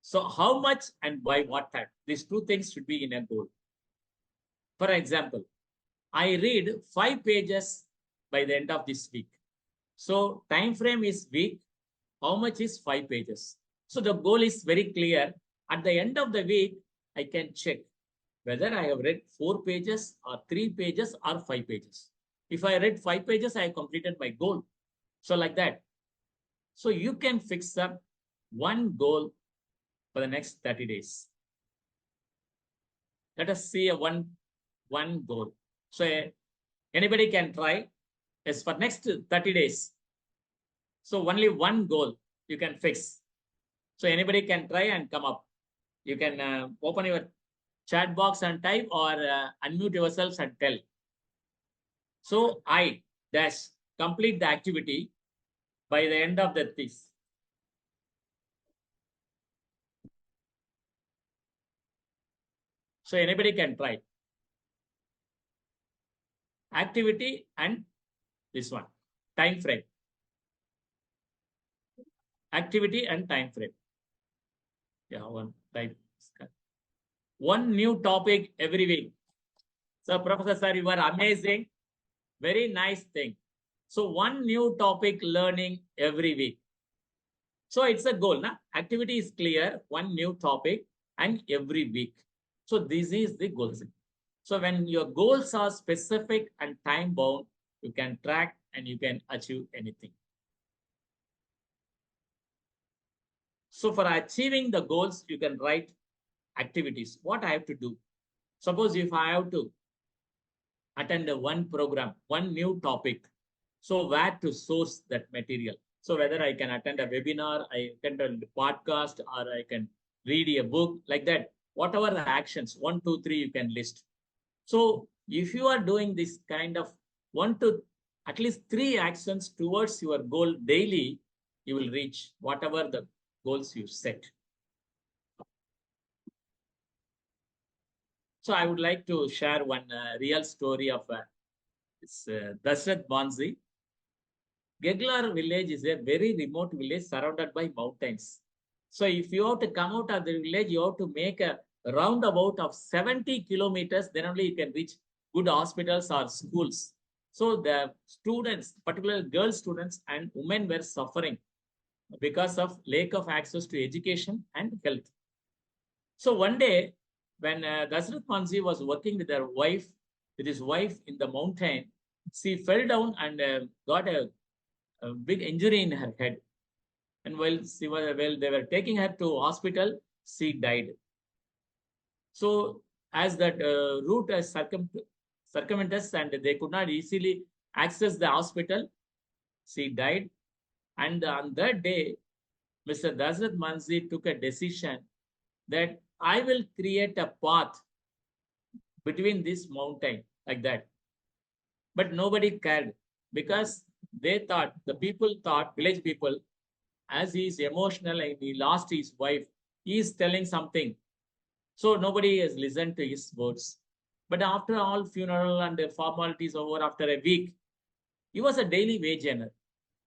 So how much and by what time? These two things should be in a goal. For example, I read 5 pages by the end of this week. So time frame is week. How much is 5 pages? So the goal is very clear. At the end of the week, I can check whether I have read 4 pages or 3 pages or 5 pages. If I read 5 pages, I have completed my goal. So like that. So you can fix up one goal for the next 30 days. Let us see a one goal. So anybody can try. Yes, for next 30 days. So only one goal you can fix. So anybody can try and come up. You can open your chat box and type or unmute yourselves and tell. So I dash complete the activity by the end of the this. So anybody can try. Activity and this one, time frame. Activity and time frame. Yeah, one type. one new topic every week. So Professor Sir, you are amazing. Very nice thing. So one new topic learning every week. So it's a goal. Na? Activity is clear, one new topic and every week. So this is the goal. So when your goals are specific and time bound, you can track and you can achieve anything. So for achieving the goals, you can write activities. What I have to do. Suppose if I have to attend one program, one new topic. So where to source that material? So whether I can attend a webinar, I attend a podcast, or I can read a book like that. Whatever the actions, 1, 2, 3, you can list. So if you are doing this kind of 1 to at least 3 actions towards your goal daily, you will reach whatever the goals you set. So I would like to share one real story of Dashrath Bansi. Geglar village is a very remote village surrounded by mountains. So if you have to come out of the village, you have to make a roundabout of 70 kilometers, then only you can reach good hospitals or schools. So the students, particularly girl students and women, were suffering because of lack of access to education and health. So one day, when Dashrath Manji was working with his wife in the mountain, she fell down and got a big injury in her head. And while they were taking her to hospital, she died. So as that route is circumventus and they could not easily access the hospital, she died. And on that day, Mr. Dashrath Manji took a decision that I will create a path between this mountain like that. But nobody cared because they thought, village people, as he is emotional and he lost his wife, he is telling something. So nobody has listened to his words. But after all funeral and the formalities over, after a week, he was a daily wage earner.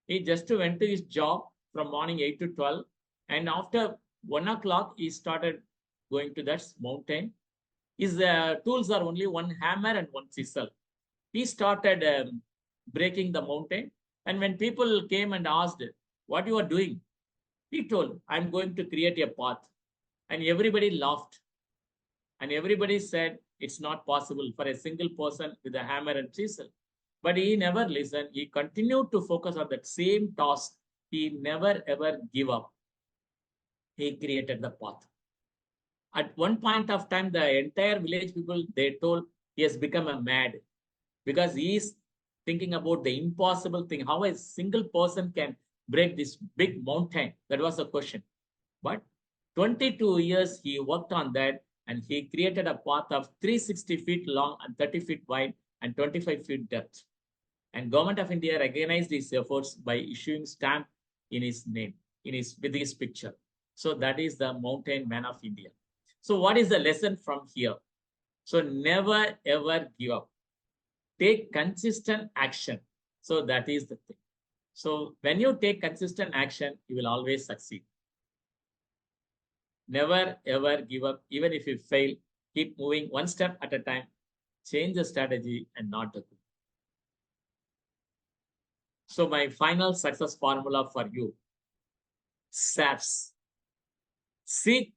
He just went to his job from morning 8 to 12. And after 1 o'clock, he started going to that mountain. His tools are only one hammer and one chisel. He started breaking the mountain. And when people came and asked, what you are doing? He told, I'm going to create a path. And everybody laughed. And everybody said, it's not possible for a single person with a hammer and chisel. But he never listened. He continued to focus on that same task. He never ever give up. He created the path. At one point of time, the entire village people, they told he has become a mad because he is thinking about the impossible thing. How a single person can break this big mountain? That was the question. But 22 years he worked on that and he created a path of 360 feet long and 30 feet wide and 25 feet depth. And Government of India recognized his efforts by issuing stamp in his name, with his picture. So that is the Mountain Man of India. So what is the lesson from here? So never ever give up. Take consistent action. So that is the thing. So when you take consistent action, you will always succeed. Never ever give up. Even if you fail, keep moving one step at a time. Change the strategy and not the goal. So my final success formula for you. SAPS. Seek,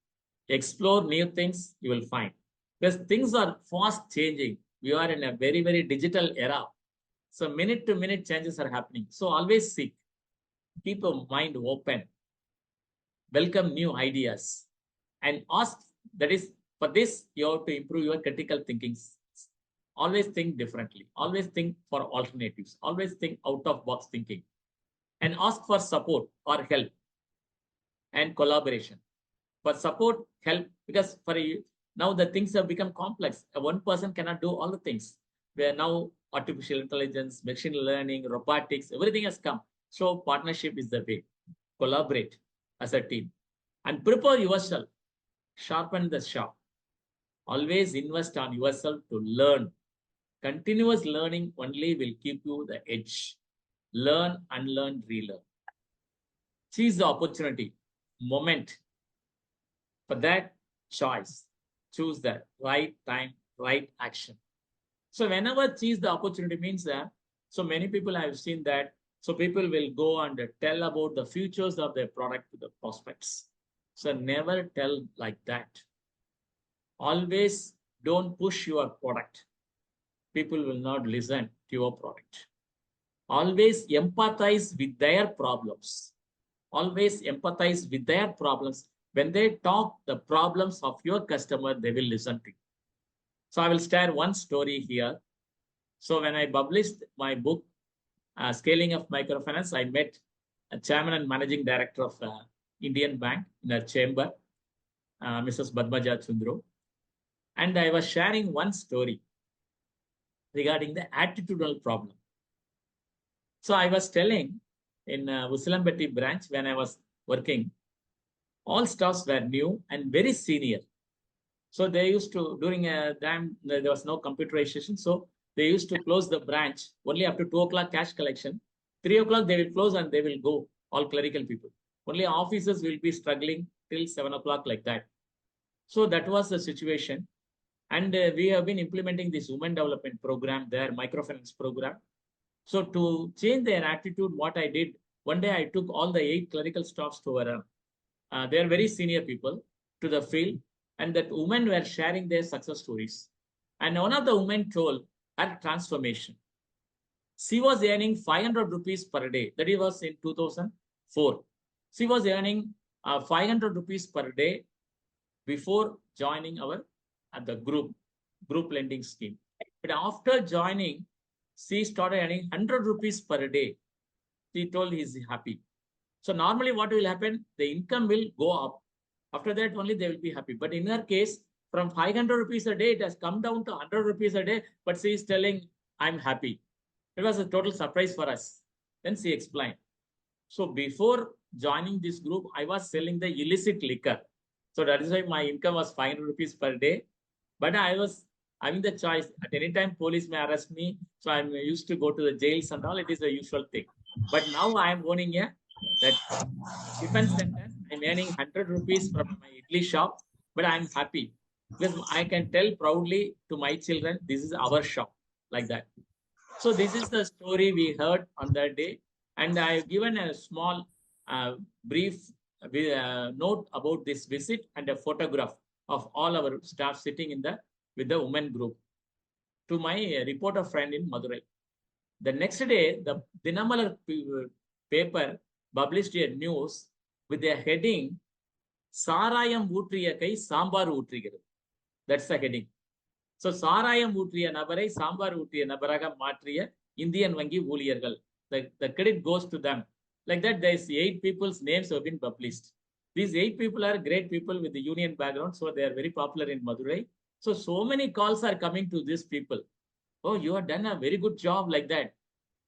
explore new things, you will find. Because things are fast changing. We are in a very, very digital era. So minute to minute changes are happening. So always seek. Keep your mind open. Welcome new ideas. And ask, that is, for this, you have to improve your critical thinking. Always think differently. Always think for alternatives. Always think out of box thinking. And ask for support or help and collaboration. For support, help, because for you, now the things have become complex. One person cannot do all the things. Where now artificial intelligence, machine learning, robotics, everything has come. So partnership is the way. Collaborate as a team. And prepare yourself. Sharpen the sharp. Always invest on yourself to learn. Continuous learning only will keep you the edge. Learn, unlearn, relearn. Seize the opportunity, moment. For that, choice. choose the right time, right action. So whenever seize the opportunity means that, so many people I have seen that, so people will go and tell about the futures of their product to the prospects. So never tell like that. Always don't push your product. People will not listen to your product. Always empathize with their problems. Always empathize with their problems. When they talk the problems of your customer, they will listen to you. So I will share one story here. So when I published my book, Scaling of Microfinance, I met a chairman and managing director of Indian Bank in a chamber, Mrs. Badmaja Chundro. And I was sharing one story regarding the attitudinal problem. So I was telling in Usilambati branch when I was working, all staffs were new and very senior. So they used to, during a time, there was no computerization. So they used to close the branch only after 2 o'clock cash collection. 3 o'clock they will close and they will go, all clerical people. Only officers will be struggling till 7 o'clock like that. So that was the situation. And we have been implementing this women development program, their microfinance program. So to change their attitude, what I did, one day I took all the 8 clerical staffs to our, they are very senior people, to the field, and that women were sharing their success stories. And one of the women told her transformation. She was earning 500 rupees per day. That was in 2004. She was earning 500 rupees per day before joining our the group lending scheme. But after joining, she started earning 100 rupees per day. She told he's happy. So normally what will happen? The income will go up. After that only they will be happy. But in her case, from 500 rupees a day, it has come down to 100 rupees a day. But she is telling, I'm happy. It was a total surprise for us. Then she explained. So before joining this group, I was selling the illicit liquor. So that is why my income was 500 rupees per day. But I was having the choice. At any time, police may arrest me. So I'm used to go to the jails and all. It is the usual thing. But now I am owning that defense center. I'm earning 100 rupees from my idli shop. But I'm happy because I can tell proudly to my children, this is our shop, like that. So this is the story we heard on that day. And I have given a small brief note about this visit and a photograph of all our staff sitting in with the women group to my reporter friend in Madurai. The next day, the Dinamalar paper published a news with a heading, Sarayam Utriya Kai Sambar Utrigiru. That's the heading. So Sarayam Utriya Nabarai, Sambar Utriya Nabaraga Matriya, Indian Vangi Uliyargal. The credit goes to them. Like that, there's 8 people's names have been published. These 8 people are great people with the union background, so they are very popular in Madurai. So many calls are coming to these people. Oh, you have done a very good job, like that.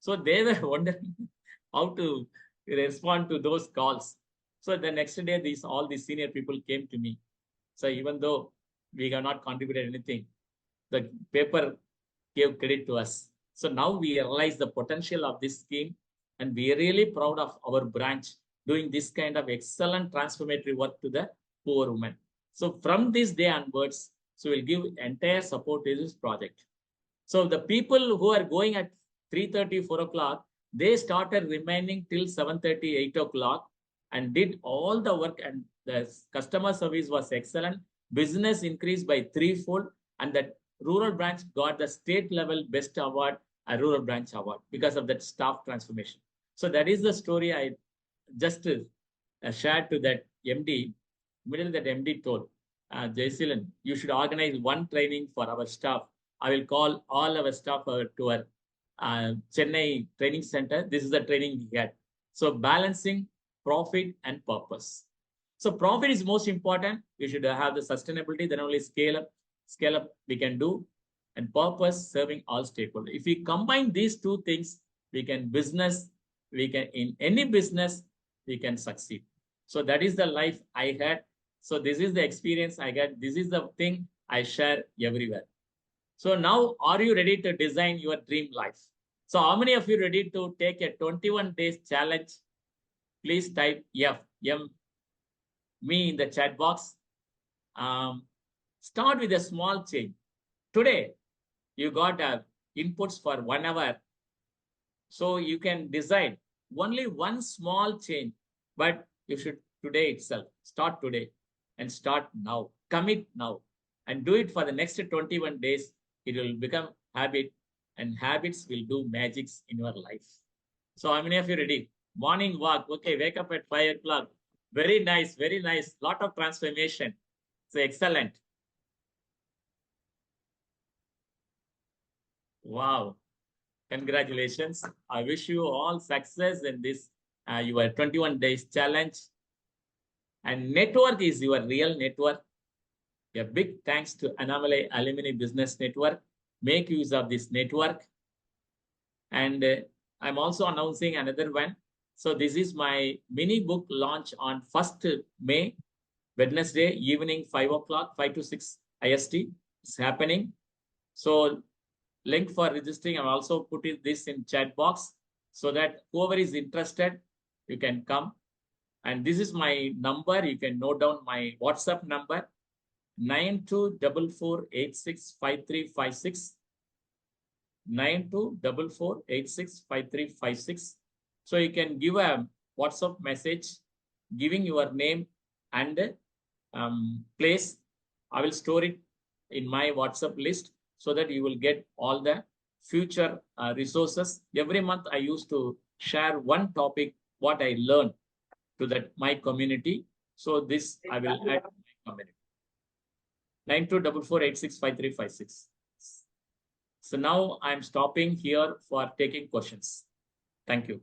So they were wondering how to respond to those calls. So the next day, all these senior people came to me. So even though we have not contributed anything, the paper gave credit to us. So now we realize the potential of this scheme, and we are really proud of our branch doing this kind of excellent transformatory work to the poor women. So from this day onwards, so we'll give entire support to this project. So the people who are going at 3:30, 4 o'clock, they started remaining till 7:30, 8 o'clock and did all the work, and the customer service was excellent. Business increased by 3-fold, and that rural branch got the state level best award, a rural branch award, because of that staff transformation. So that is the story I just shared to that MD. Immediately that MD told, Jayasilan, you should organize one training for our staff. I will call all our staff to our Chennai training center. This is the training we get. So balancing profit and purpose. So profit is most important. We should have the sustainability, then only scale up we can do, and purpose, serving all stakeholders. If we combine these 2 things, in any business, we can succeed. So that is the life I had. So this is the experience I get. This is the thing I share everywhere. So now, are you ready to design your dream life? So how many of you ready to take a 21 days challenge? Please type me in the chat box. Start with a small change. Today, you got inputs for 1 hour. So you can decide only one small change, but you should today itself, start today and start now, commit now and do it for the next 21 days. It will become habit and habits will do magics in your life. So how many of you ready? Morning walk. Okay, wake up at 5 o'clock. Very nice, very nice. Lot of transformation. So excellent. Wow. Congratulations. I wish you all success in this your 21 days challenge. And network is your real network. A big thanks to Anomaly Alumni Business Network. Make use of this network. And I'm also announcing another one. So this is my mini book launch on 1st May, Wednesday evening, 5 o'clock, 5 to 6 IST. It's happening. So link for registering, I've also put this in chat box so that whoever is interested, you can come. And this is my number. You can note down my WhatsApp number, 9244865356. 9244865356. So you can give a WhatsApp message giving your name and place. I will store it in my WhatsApp list so that you will get all the future resources. Every month I used to share one topic, what I learned to that my community. So this I will add to my community. 9244865356. So now I'm stopping here for taking questions. Thank you.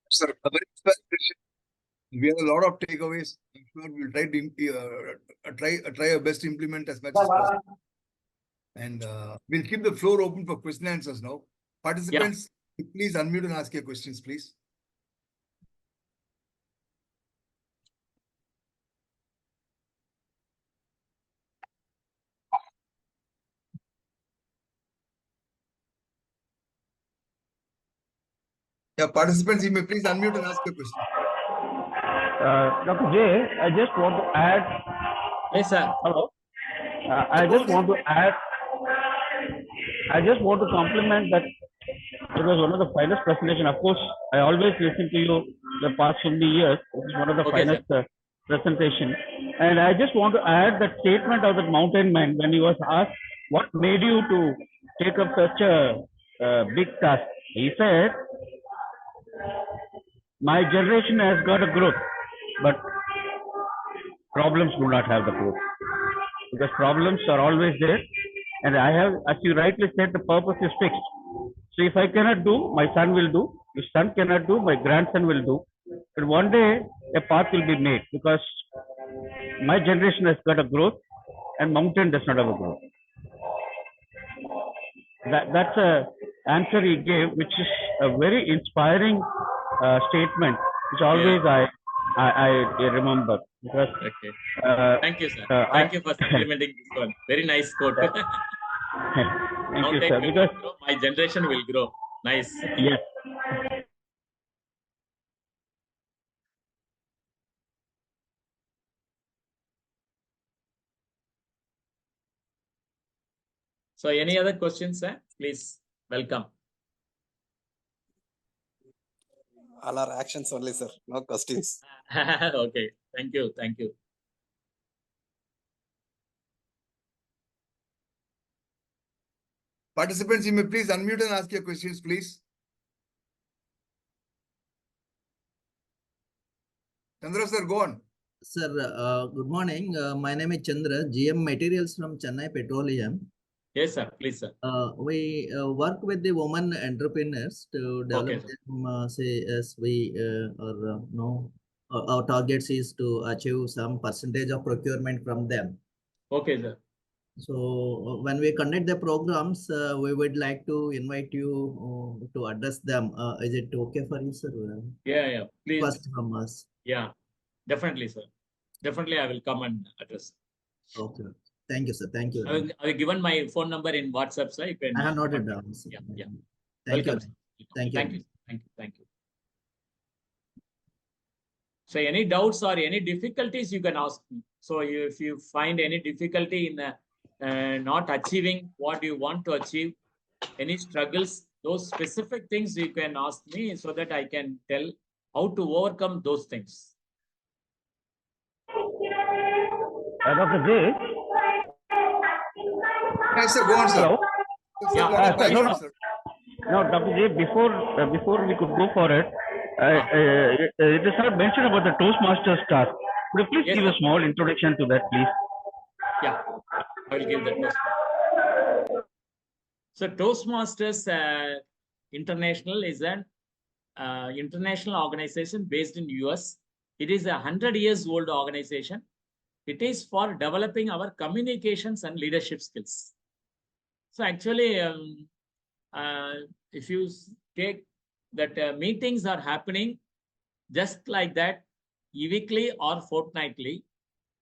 Sir, a very special question. We have a lot of takeaways. I'm sure we'll try to try our best to implement as much as possible. And we'll keep the floor open for question and answers now. Participants, please unmute and ask your questions, please. Yeah, participants, you may please unmute and ask your question. Dr. J, I just want to add. Yes, sir. Hello. I just want to add. I just want to compliment that it was one of the finest presentation. Of course, I always listen to you the past so many years. It is one of the finest presentation. And I just want to add that statement of that mountain man when he was asked, what made you to take up such a big task? He said, my generation has got a growth, but problems do not have the growth. Because problems are always there. And I have, as you rightly said, the purpose is fixed. So if I cannot do, my son will do. If son cannot do, my grandson will do. But one day, a path will be made because my generation has got a growth and mountain does not have a growth. That's a answer he gave, which is a very inspiring statement, which always I remember. Because, thank you, sir. Thank you for implementing this one. Very nice quote. Thank you, sir. Because my generation will grow. Nice. Yes. So any other questions, sir? Please, welcome. All our actions only, sir. No questions. Okay. Thank you. Thank you. Participants, you may please unmute and ask your questions, please. Chandra sir, go on. Sir, good morning. My name is Chandra, GM Materials from Chennai Petroleum. Yes, sir. Please, sir. We work with the women entrepreneurs to develop them, say, as we our targets is to achieve some percentage of procurement from them. Okay, sir. So when we conduct the programs, we would like to invite you to address them. Is it okay for you, sir? Yeah. Please. First from us. Yeah, definitely, sir. Definitely, I will come and address. Okay. Thank you, sir. Thank you. I have given my phone number in WhatsApp, sir. You can. I have noted down. Sir. Yeah. Thank Welcome. you. Thank you. Thank you. So any doubts or any difficulties, you can ask me. So if you find any difficulty in not achieving what you want to achieve, any struggles, those specific things you can ask me so that I can tell how to overcome those things. Dr. J, Yes, sir. Go on, sir. hello. Sir, Yeah, lot of sir, no, questions, no. sir. No, Dr. J, before we could go for it, it is not mentioned about the Toastmasters task. Could you please Yes, give a sir. small introduction to that, please? Yeah, I will give the Toastmasters. So Toastmasters International is an international organization based in US. It is a 100 years old organization. It is for developing our communications and leadership skills. So actually, if you take that meetings are happening just like that, weekly or fortnightly,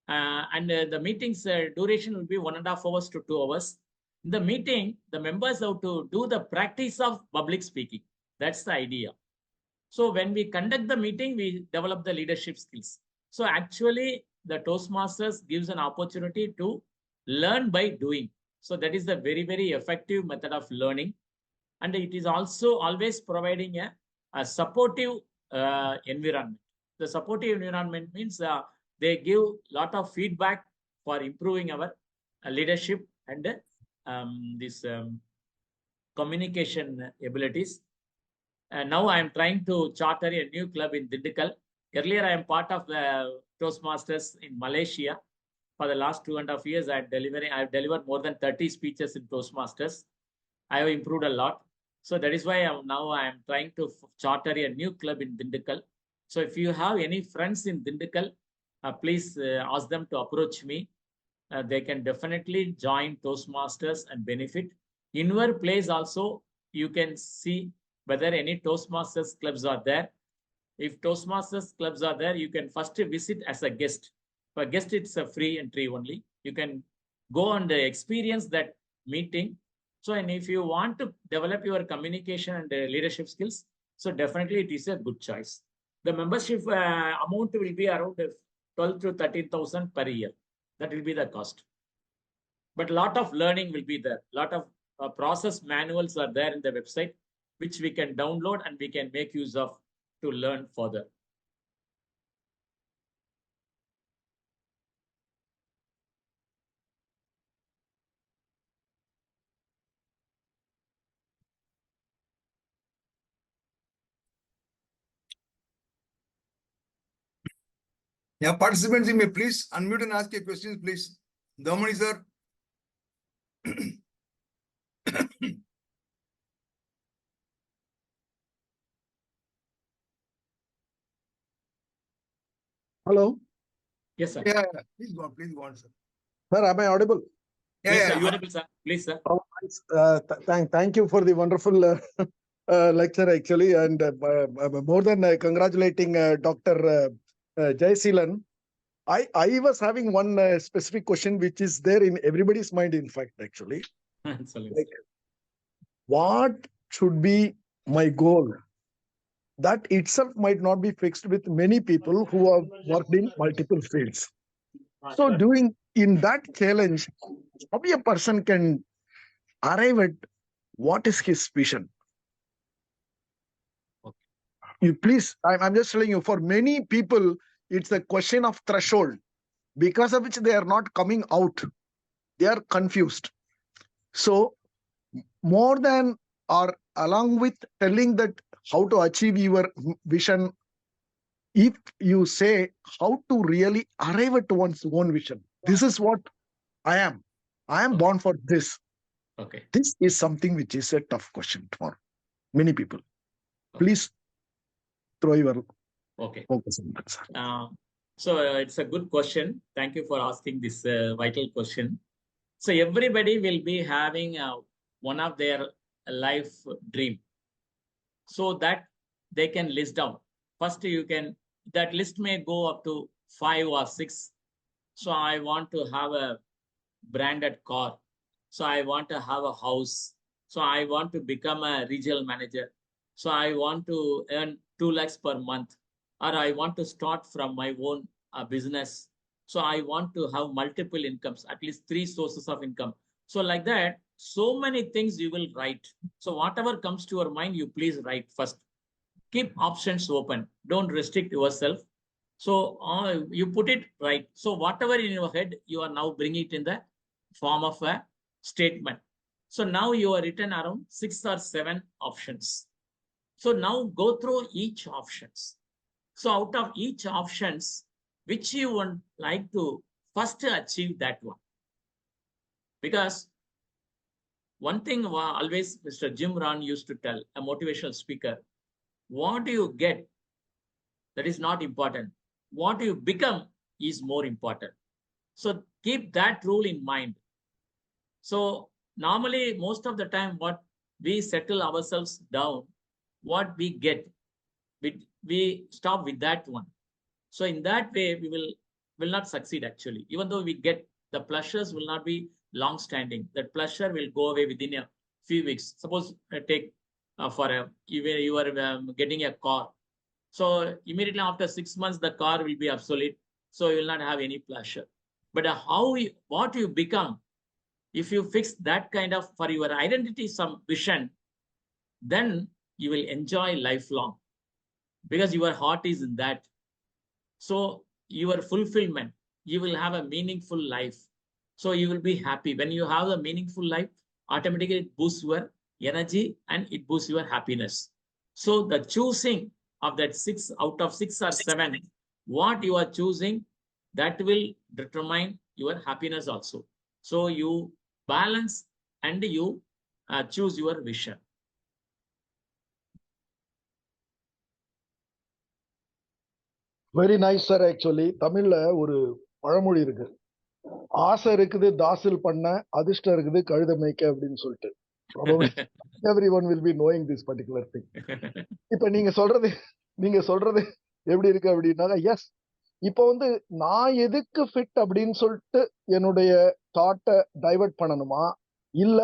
and the meetings duration will be 1.5 hours to 2 hours. In the meeting, the members have to do the practice of public speaking. That's the idea. So when we conduct the meeting, we develop the leadership skills. So actually, the Toastmasters gives an opportunity to learn by doing. So that is the very, very effective method of learning. And it is also always providing a supportive environment. The supportive environment means they give a lot of feedback for improving our leadership and this communication abilities. Now I am trying to charter a new club in Dindikal. Earlier, I am part of the Toastmasters in Malaysia. For the last 2.5 years, I have delivered more than 30 speeches in Toastmasters. I have improved a lot. So that is why now I am trying to charter a new club in Dindikal. So if you have any friends in Dindikal, please ask them to approach me. They can definitely join Toastmasters and benefit. In your place also, you can see whether any Toastmasters clubs are there. If Toastmasters clubs are there, you can first visit as a guest. For guest, it's a free entry only. You can go and experience that meeting. So, and if you want to develop your communication and leadership skills, so definitely it is a good choice. The membership amount will be around 12 to 13,000 per year. That will be the cost. But a lot of learning will be there. A lot of process manuals are there in the website, which we can download and we can make use of to learn further. Yeah, participants, you may please unmute and ask your questions, please. Damani, sir. Hello, Yes, sir. Yeah, please go on, sir. sir. Am I audible? Yeah, Yes, yeah, sir. you are. Audible, sir. Please, sir. Oh, thank you for the wonderful lecture, actually, and more than congratulating Dr. Jayseelan. I was having one specific question, which is there in everybody's mind. In fact, actually, like, what should be my goal? That itself might not be fixed with many people who have worked in multiple fields. So, doing in that challenge, how a person can arrive at what is his vision? Okay. You please, I'm just telling you, for many people, it's a question of threshold, because of which they are not coming out. They are confused. So, more than or along with telling that how to achieve your vision, if you say how to really arrive at one's own vision, this is what I am. I am born for this. Okay. This is something which is a tough question for many people. Please throw your focus on that, sir. So it's a good question. Thank you for asking this vital question. So everybody will be having one of their life dream, so that they can list down. First, you can, that list may go up to 5 or 6. So I want to have a branded car. So I want to have a house. So I want to become a regional manager. So I want to earn 2 lakhs per month. or I want to start from my own business. So I want to have multiple incomes, at least 3 sources of income. So like that, so many things you will write. So whatever comes to your mind, you please write first. Keep options open. Don't restrict yourself. So you put it right. So whatever in your head, you are now bringing it in the form of a statement. So now you are written around 6 or 7 options. So now go through each options. So out of each options, which you would like to first achieve that one. Because one thing always Mr. Jim Rohn used to tell, a motivational speaker, what do you get? That is not important. What you become is more important. So keep that rule in mind. So normally, most of the time, what we settle ourselves down, what we get, we stop with that one. So in that way, we will not succeed actually. Even though we get, the pleasures will not be long standing. That pleasure will go away within a few weeks. Suppose take for you are getting a car. So immediately after 6 months, the car will be obsolete. So you will not have any pleasure. But what you become, if you fix that kind of for your identity, some vision, then you will enjoy lifelong because your heart is in that. So your fulfillment, you will have a meaningful life. So you will be happy. When you have a meaningful life, automatically it boosts your energy and it boosts your happiness. So the choosing of that 6 out of 6 or 7, what you are choosing, that will determine your happiness also. So you balance and you choose your vision. Very nice sir. Actually தமிழ்ல ஒரு பழமொழி இருக்கு, ஆசை இருக்குது தாசில் பண்ண, அதிர்ஷ்டம் இருக்குது கழுத மேய்க்க அப்படின்னு சொல்லிட்டு. Probably everyone will be knowing this particular thing. இப்ப நீங்க சொல்றது எப்படி இருக்கு அப்படின்னா, எஸ், இப்ப வந்து நான் எதுக்கு ஃபிட் அப்படின்னு சொல்லிட்டு என்னுடைய தாட்டை டைவர்ட் பண்ணணுமா, இல்ல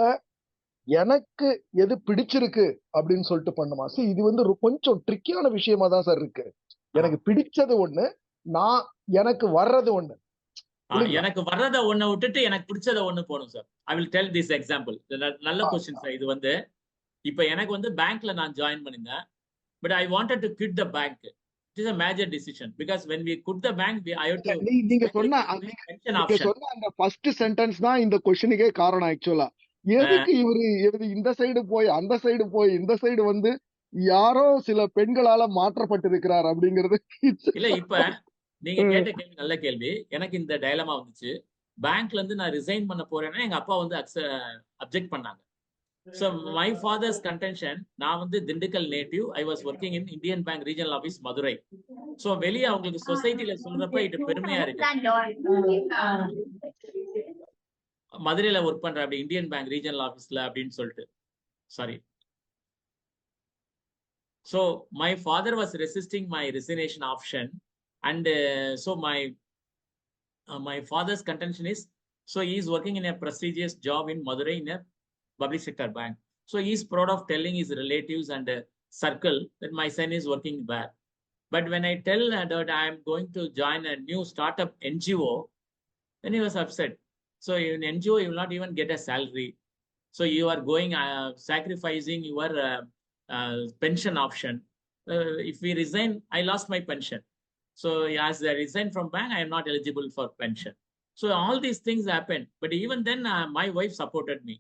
எனக்கு எது பிடிச்சிருக்கு அப்படின்னு சொல்லிட்டு பண்ணுமா? இது வந்து கொஞ்சம் ட்ரிக்கியான விஷயமா தான் சார் இருக்கு. எனக்கு பிடிச்சது ஒண்ணு, எனக்கு வர்றது ஒண்ணு. எனக்கு வர்றத ஒண்ணு விட்டுட்டு எனக்கு பிடிச்சத ஒண்ணு போகணும் sir. I will tell this example. நல்ல கொஸ்டின் சார். இது வந்து இப்ப எனக்கு வந்து பேங்க்ல நான் ஜாயின் பண்ணிருந்தேன். But I wanted to quit the bank. It is a major decision because when we quit the bank we have to நீங்க சொன்ன அந்த ஃபர்ஸ்ட் சென்டென்ஸ் தான் இந்த क्वेश्चनக்கே காரணம் ஆக்சுவலா. எதுக்கு இவரு இந்த சைடு போய் அந்த சைடு போய் இந்த சைடு வந்து யாரோ சில பெண்களால மாற்றப்பட்டிருக்கிறார் அப்படிங்கிறது. இல்ல, இப்ப நீங்க கேட்ட கேள்வி நல்ல கேள்வி. எனக்கு இந்த டயலமா வந்துச்சு. பேங்க்ல இருந்து நான் ரிசைன் பண்ண போறேன்னா எங்க அப்பா வந்து அப்ஜெக்ட் பண்ணாங்க. So my father's contention, நான் வந்து Dindigul native, I was working in Indian Bank Regional Office Madurai. So வெளியே அவங்களுக்கு சொசைட்டில சொல்றப்ப இது பெருமையா இருக்கு. மதுரையில ஒர்க் பண்ற அப்படி இந்தியன் பேங்க் ரீஜனல் ஆபீஸ்ல அப்படின்னு சொல்லிட்டு. Sorry. So my father was resisting my resignation option, and so my father's contention is, so he is working in a prestigious job in Madurai in a public sector bank. So he is proud of telling his relatives and circle that my son is working there. But when I tell that I am going to join a new startup NGO, then he was upset. So in NGO, you will not even get a salary. So you are going sacrificing your pension option. If we resign, I lost my pension. So as I resign from bank, I am not eligible for pension. So all these things happened. But even then, my wife supported me.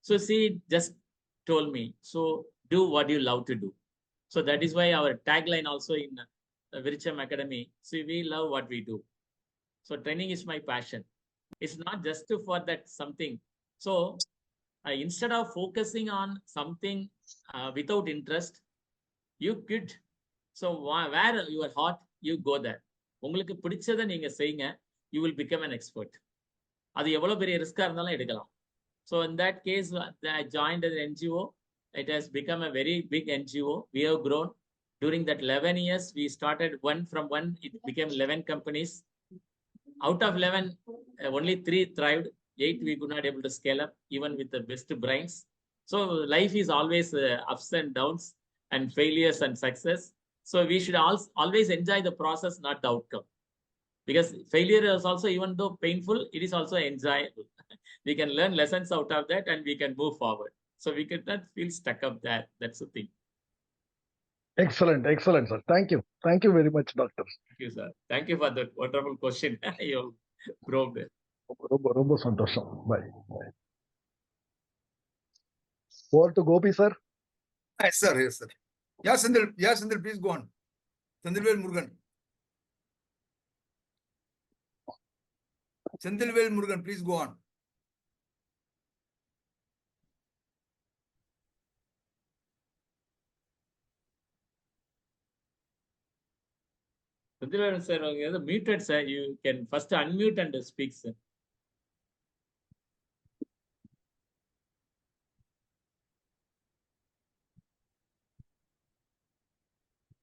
So she just told me, so do what you love to do. So that is why our tagline also in Viricham Academy, see, we love what we do. So training is my passion. It's not just for that something. So instead of focusing on something without interest, you quit. So where your heart, you go there. உங்களுக்கு பிடிச்சதை நீங்க செய்யுங்க, you will become an expert. அது எவ்வளவு பெரிய ரிஸ்கா இருந்தாலும் எடுக்கலாம். So in that case, I joined an NGO. It has become a very big NGO. We have grown. During that 11 years, we started from one, it became 11 companies. Out of 11, only 3 thrived. 8 we could not able to scale up, even with the best brains. So life is always ups and downs and failures and success. So we should always enjoy the process, not the outcome. Because failure is also, even though painful, it is also enjoyable. We can learn lessons out of that and we can move forward. So we could not feel stuck up there. That's the thing. Excellent, excellent, sir. Thank you. Thank you very much, doctor. Thank you, sir. Thank you for that wonderful question. You probed. ரொம்ப சந்தோஷம். Bye. Bye. Over to Gopi, sir. Yes, sir. Yes, sir. Yeah, Sandil, please go on. Sandilvel Murugan. Sandilvel Murugan, please go on. Sir, you're muted, sir. You can first unmute and speak, sir.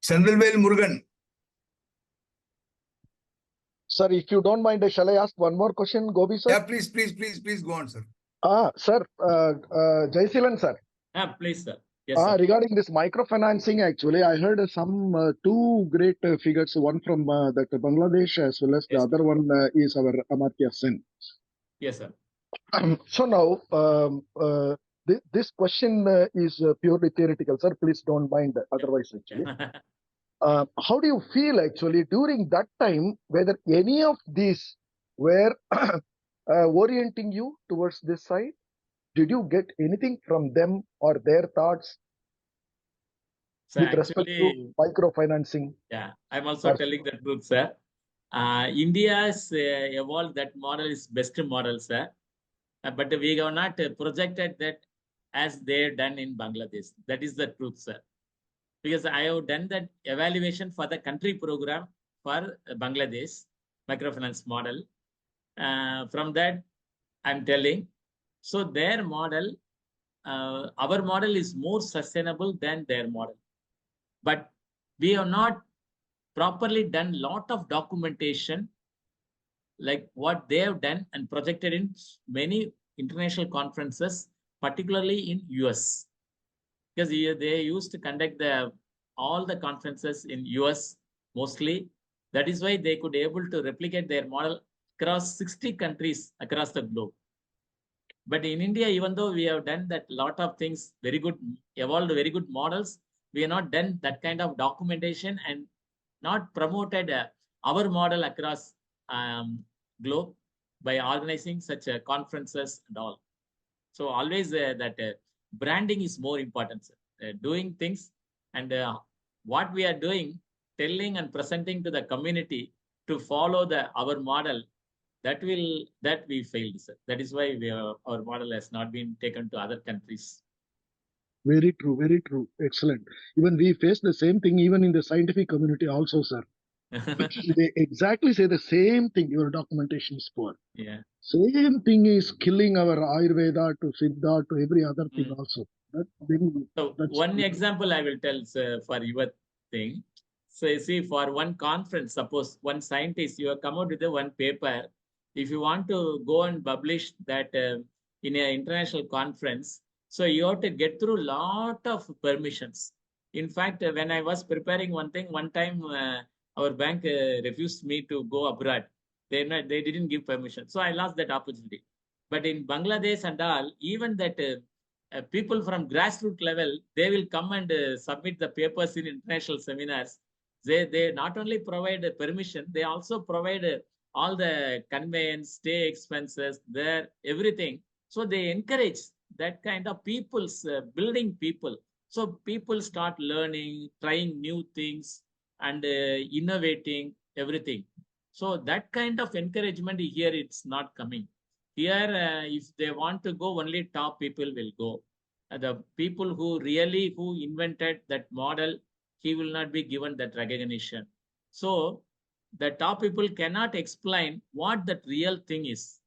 Sandilvel Murugan. Sir, if you don't mind, shall I ask one more question, Gopi, sir? Yeah, please go on, sir. Sir, Jayasilan, sir. Please, sir. Yes, sir. Regarding this microfinancing, actually, I heard some two great figures, one from that Bangladesh as well as the Yes, other one is our Amartya Sen. Yes, sir. So now, this question is purely theoretical, sir. Please don't mind otherwise, actually. How do you feel actually during that time, whether any of these were orienting you towards this side? Did you get anything from them or their thoughts So with respect to microfinancing? Yeah, I'm also telling the truth, sir. India has evolved that model is best model, sir. But we have not projected that as they've done in Bangladesh. That is the truth, sir. Because I have done that evaluation for the country program for Bangladesh microfinance model. From that, I'm telling. So their model, our model is more sustainable than their model. But we have not properly done lot of documentation like what they have done and projected in many international conferences, particularly in US. Because they used to conduct all the conferences in US mostly. That is why they could able to replicate their model across 60 countries across the globe. But in India, even though we have done that lot of things, very good, evolved very good models, we have not done that kind of documentation and not promoted our model across globe by organizing such conferences and all. So always that branding is more important, sir. Doing things and what we are doing, telling and presenting to the community to follow our model, that we failed, sir. That is why our model has not been taken to other countries. Very true, very true. Excellent. Even we face the same thing even in the scientific community also, sir. They exactly say the same thing. Your documentation is poor. Yeah. Same thing is killing our Ayurveda to Siddha to every other thing also. One example I will tell, sir, for your thing. So you see, for one conference, suppose one scientist, you have come out with one paper. If you want to go and publish that in an international conference, so you have to get through a lot of permissions. In fact, when I was preparing one thing, one time our bank refused me to go abroad. They didn't give permission. So I lost that opportunity. But in Bangladesh and all, even that people from grassroots level, they will come and submit the papers in international seminars. They not only provide permission, they also provide all the conveyance, stay expenses, everything. So they encourage that kind of people's building people. So people start learning, trying new things and innovating everything. So that kind of encouragement here, it's not coming. Here, if they want to go, only top people will go. The people who invented that model, he will not be given that recognition. So the top people cannot explain what that real thing is.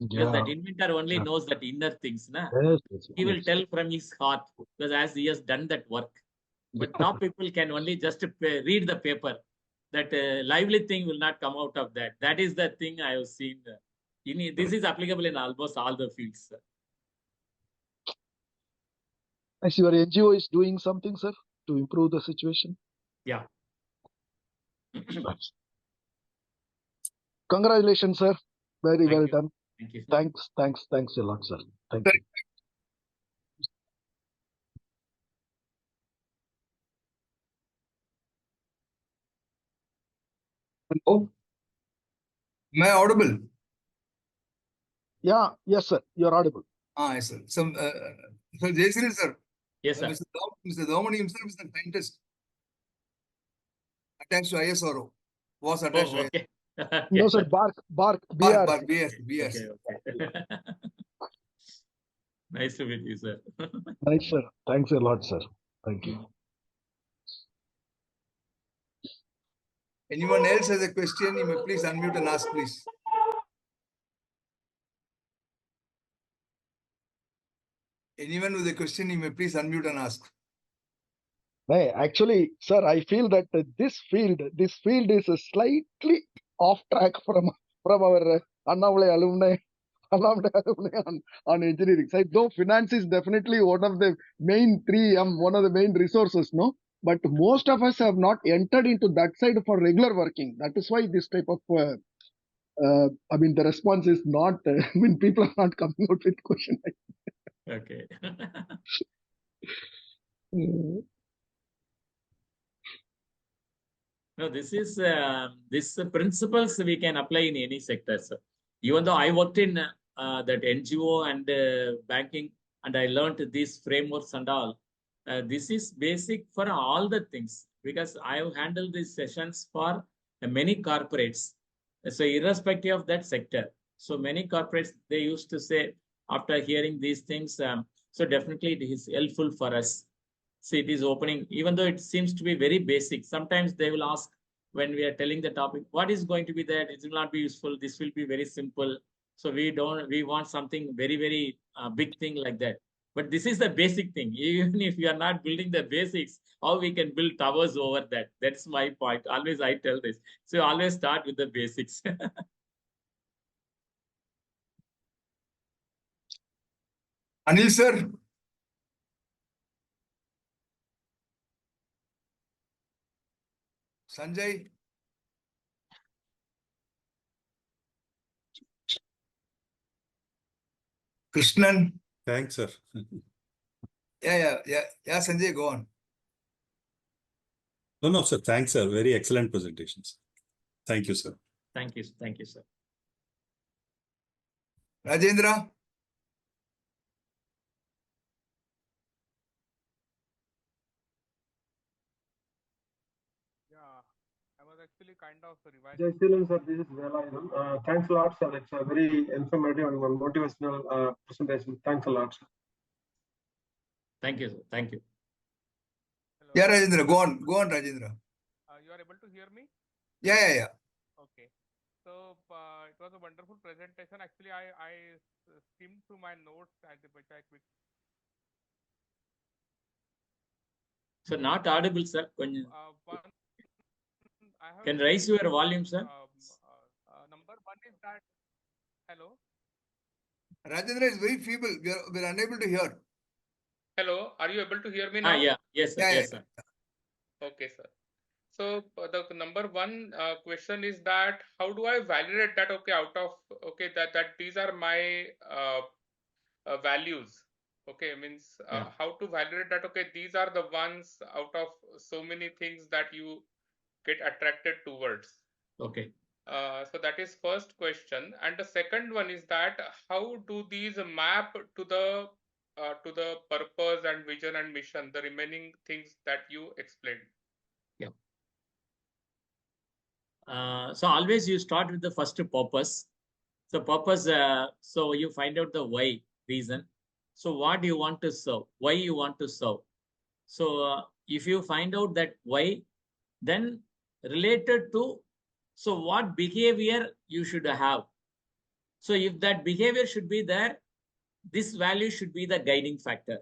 Because that inventor only knows that inner things. He will tell from his heart because as he has done that work. But top people can only just read the paper. That lively thing will not come out of that. That is the thing I have seen. This is applicable in almost all the fields, sir. As your NGO is doing something, sir, to improve the situation? Yeah. Congratulations, sir. Very Thank well you. done. Thank you. Thanks a lot, sir. Thank you. Hello? Am I audible? Yeah, yes, sir. You're audible. Yes, sir. So Jayshree, sir. Yes, sir. Mr. Dhamani himself is the scientist attached to ISRO. Was attached to Oh, okay. No, Yes, sir. sir. Bark, BRC. BRC. BRC. Okay. Nice to meet you, sir. Nice, sir. Thanks a lot, sir. Thank you. Anyone else has a question, you may please unmute and ask, please. Anyone with a question, you may please unmute and ask. Hey, actually, sir, I feel that this field is slightly off track from our Annavale alumni on engineering side. Though finance is definitely one of the main three, one of the main resources, no. But most of us have not entered into that side for regular working. That is why this type of, the response is not. People are not coming out with question. Okay. No, this is this principles we can apply in any sector, sir. Even though I worked in that NGO and banking, and I learned these frameworks and all. This is basic for all the things because I have handled these sessions for many corporates. So irrespective of that sector, so many corporates they used to say after hearing these things, so definitely it is helpful for us. See, it is opening, even though it seems to be very basic. Sometimes they will ask when we are telling the topic, what is going to be that? It will not be useful. This will be very simple. So we want something very, very big thing like that. But this is the basic thing. Even if you are not building the basics, how we can build towers over that? That's my point. Always I tell this. So always start with the basics. Anil, sir. Sanjay. Krishnan. Thanks, sir. Yeah, Sanjay, go on. No, sir. Thanks, sir. Very excellent presentations. Thank you, sir. Thank you, sir. Rajendra. I was actually kind of revising. Sir, this is Vela. Thanks a lot, sir. It's a very informative and motivational presentation. Thanks a lot, sir. Thank you, sir. Thank you. Hello. Yeah, Rajendra, go on, Rajendra. You are able to hear me? Yeah. Okay. So it was a wonderful presentation. Actually, I skimmed through my notes at the which I quick. So not audible, sir. Can raise your volume, sir. Number one is that. Hello. Rajendra is very feeble. We're unable to hear. Hello. Are you able to hear me now? Yeah. Yes, sir. Yeah, yes, yeah. sir. Okay, sir. So the number one question is that how do I validate that that these are my values? Okay, means how to validate that these are the ones out of so many things that you get attracted towards. Okay. So that is first question, and the second one is that how do these map to the purpose and vision and mission, the remaining things that you explained? Yeah. So always you start with the first purpose. So purpose, so you find out the why, reason. So what you want to serve, why you want to serve. So if you find out that why, then related to, so what behavior you should have. So if that behavior should be there, this value should be the guiding factor.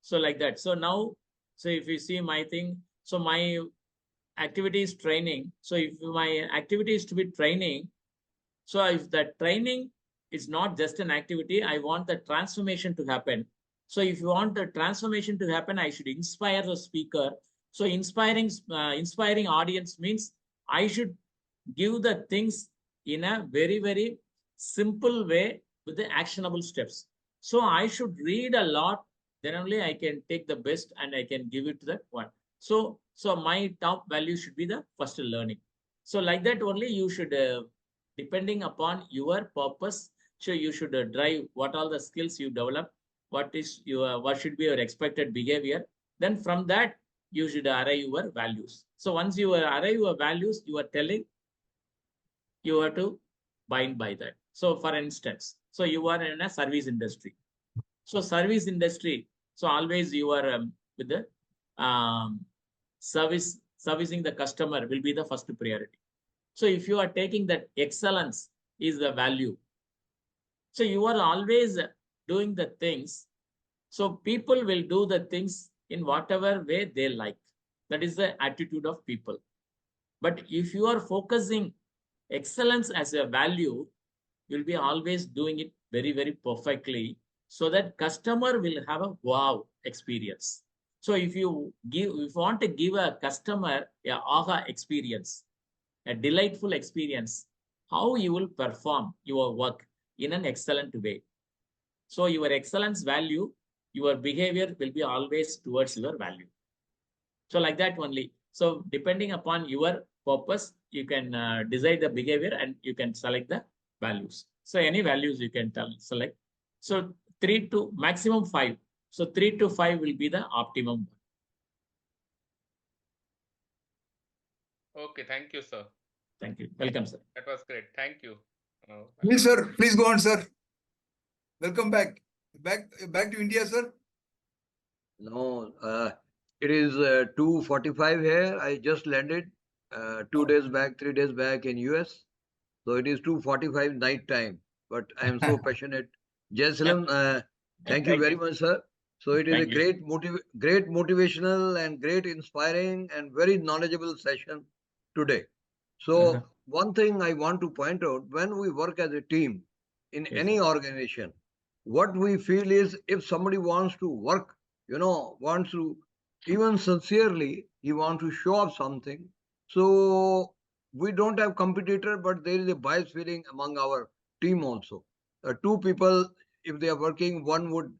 So like that. So now, so if you see my thing, so my activity is training. So if my activity is to be training, so if the training is not just an activity, I want the transformation to happen. So if you want the transformation to happen, I should inspire the speaker. So inspiring audience means I should give the things in a very, very simple way with the actionable steps. So I should read a lot, then only I can take the best and I can give it to that one. So my top value should be the first learning. So like that only you should, depending upon your purpose, so you should drive what all the skills you develop, what should be your expected behavior. Then from that, you should arrive your values. So once you arrive your values, you are telling, you have to bind by that. So for instance, so you are in a service industry. So service industry, so always you are with the servicing the customer will be the first priority. So if you are taking that excellence is the value, so you are always doing the things. So people will do the things in whatever way they like. That is the attitude of people. But if you are focusing excellence as a value, you'll be always doing it very, very perfectly, so that customer will have a wow experience. So if you want to give a customer a aha experience, a delightful experience, how you will perform your work in an excellent way. So your excellence value, your behavior will be always towards your value. So like that only. So depending upon your purpose, you can decide the behavior and you can select the values. So any values you can select. So 3 to maximum 5. So 3 to 5 will be the optimum. Okay, thank you, sir. Thank you. Welcome, sir. That was great. Thank you. Please, sir. Please go on, sir. Welcome back. Back to India, sir. No, it is 2:45 here. I just landed 2 days back, 3 days back in US. So it is 2:45 night time. But I am so passionate. Jaisalam, thank you very much, sir. So it is a great motivational and great inspiring and very knowledgeable session today. So one thing I want to point out, when we work as a team in any organization, what we feel is if somebody wants to work, wants to, even sincerely, he wants to show off something. So we don't have competitor, but there is a bias feeling among our team also. Two people, if they are working, one would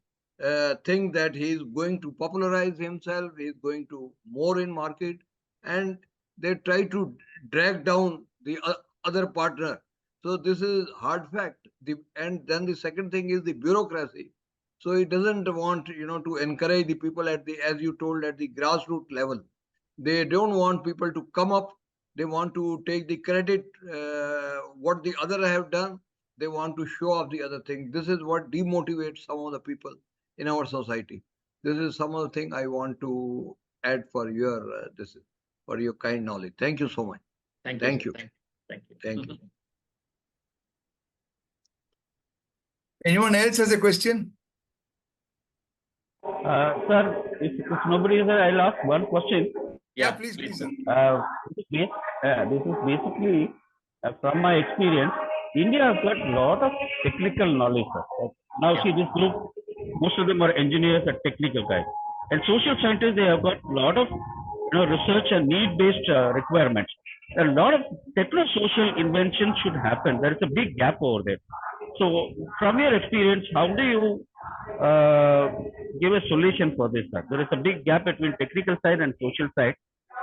think that he is going to popularize himself, he is going to more in market, and they try to drag down the other partner. So this is hard fact. And then the second thing is the bureaucracy. So it doesn't want, to encourage the people at the, as you told, at the grassroots level. They don't want people to come up. They want to take the credit, what the other have done. They want to show off the other thing. This is what demotivates some of the people in our society. This is some of the thing I want to add for your for your kind knowledge. Thank you so much. Thank you. Thank you. Anyone else has a question? Sir, if nobody is there, I'll ask one question. Yeah, please. This is basically from my experience. India has got a lot of technical knowledge. Sir. Now see this group, most of them are engineers and technical guys. And social scientists, they have got a lot of research and need-based requirements. A lot of techno-social inventions should happen. There is a big gap over there. So from your experience, how do you give a solution for this, sir? There is a big gap between technical side and social side,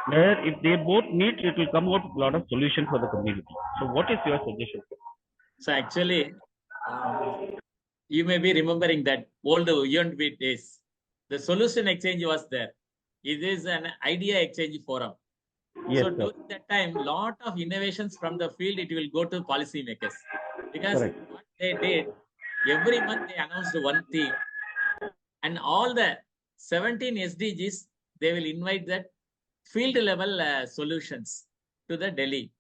where if they both meet, it will come out a lot of solution for the community. So what is your suggestion? So actually, you may be remembering that old UNB days. The solution exchange was there. It is an idea exchange forum. Yes, so during that time, lot of innovations from the field, it will go to policymakers. Because what they did, every month they announced one theme. And all the 17 SDGs, they will invite that field level solutions to the Delhi.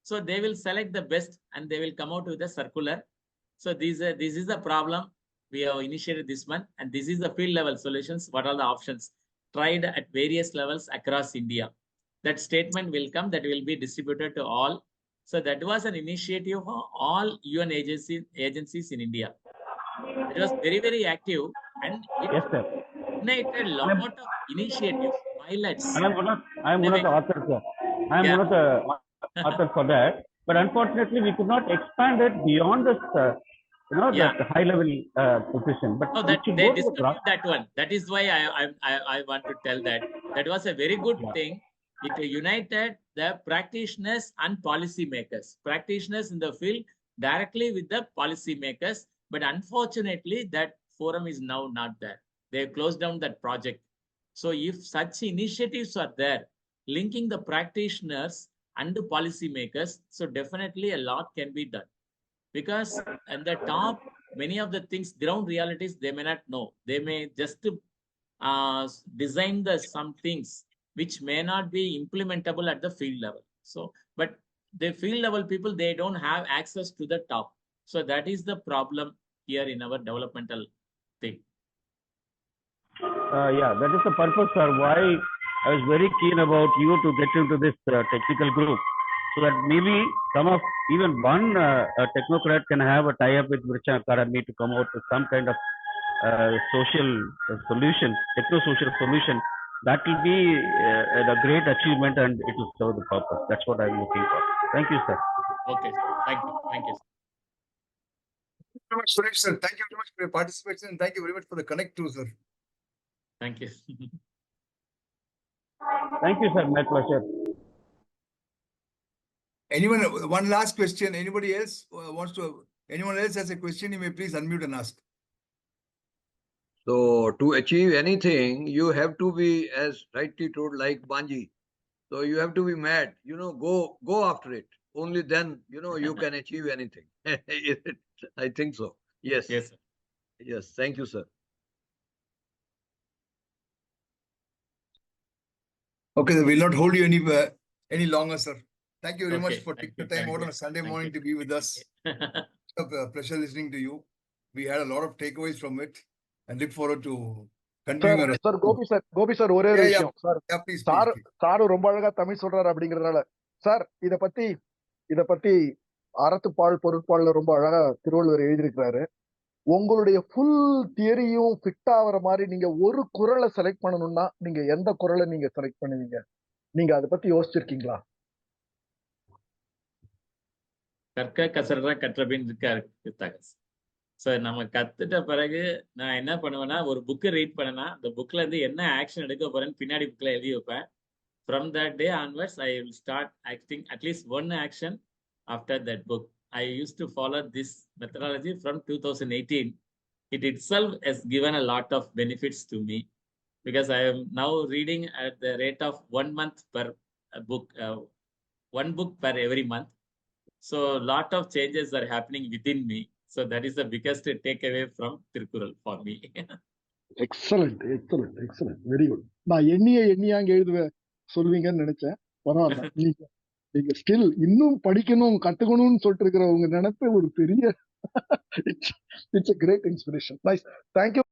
So they will select the best and they will come out with a circular. So this is the problem we have initiated this month, and this is the field level solutions. What are the options tried at various levels across India? That statement will come, that will be distributed to all. So that was an initiative for all UN agencies in India. It was very, very active, and it ignited a lot of initiatives, pilots. I am one of the authors, sir. I am one of the author for that. But unfortunately, we could not expand it beyond this, Yeah. that high level position. But No, it that should they go to the discontinued that one. That is why I want to tell that was a very good Yeah. thing. It united the practitioners and policymakers. Practitioners in the field directly with the policymakers. But unfortunately, that forum is now not there. They closed down that project. So if such initiatives are there, linking the practitioners and the policymakers, so definitely a lot can be done. Because at the top, many of the things, ground realities, they may not know. They may just design some things which may not be implementable at the field level. So, but the field level people, they don't have access to the top. So that is the problem here in our developmental thing. Yeah, that is the purpose, sir, why I was very keen about you to get into this technical group, so that maybe even one technocrat can have a tie-up with Vriksha Academy to come out with some kind of social solution, techno-social solution. That will be a great achievement, and it will serve the purpose. That's what I'm looking for. Thank you, sir. Okay, thank you. Thank you. Thank you very much, Suresh, sir. Thank you very much for your participation, and thank you very much for the connect too, sir. Thank you. Thank you, sir. My pleasure. Anyone, one last question. Anybody else anyone else has a question, you may please unmute and ask. So to achieve anything, you have to be, as rightly told, like Banji. So you have to be mad, go after it. Only then, you can achieve anything. I think so. Yes. Yes, sir. Yes. Thank you, sir. Okay, we'll not hold you any longer, sir. Thank you very much for taking the time out on a Sunday Thank morning you. to be with us. It's a pleasure listening to you. We had a lot of takeaways from it and look forward to continuing. Sir, Gopi sir, ஒரே ஒரு விஷயம் sir. Please. Sir ரொம்ப அழகா தமிழ் சொல்றாரு அப்படிங்கறதுனால sir இத பத்தி அறத்துப்பால் பொருட்பால்ல ரொம்ப அழகா திருவள்ளுவர் எழுதியிருக்கிறாரு. உங்களுடைய ஃபுல் தியரியும் ஃபிட் ஆகுற மாதிரி நீங்க ஒரு குறளை செலக்ட் பண்ணணும்னா நீங்க எந்த குறளை நீங்க செலக்ட் பண்ணுவீங்க? நீங்க அதை பத்தி யோசிச்சிருக்கீங்களா? கற்க கசடுற கற்றபின் இருக்காரு. ஸோ நம்ம கத்துட்ட பிறகு நான் என்ன பண்ணுவேன்னா, ஒரு புக்கு ரீட் பண்ணேன்னா அந்த புக்ல இருந்து என்ன ஆக்ஷன் எடுக்க போறேன்னு பின்னாடி புக்ல எழுதி வைப்பேன். From that day onwards I will start acting at least one action after that book. I used to follow this methodology from 2018. It itself has given a lot of benefits to me because I am now reading at the rate of 1 month per book, one book per every month. So a lot of changes are happening within me. So that is the biggest takeaway from Tirukkural for me. Excellent. Very good. நான் எண்ணியாங்க எழுதுவேன் சொல்வீங்கன்னு நினைச்சேன். பரவாயில்ல. நீங்க skill இன்னும் படிக்கணும் கத்துக்கணும்னு சொல்லிட்டு இருக்கிற உங்க நினைப்ப ஒரு பெரிய it's a great inspiration. Nice. Thank you.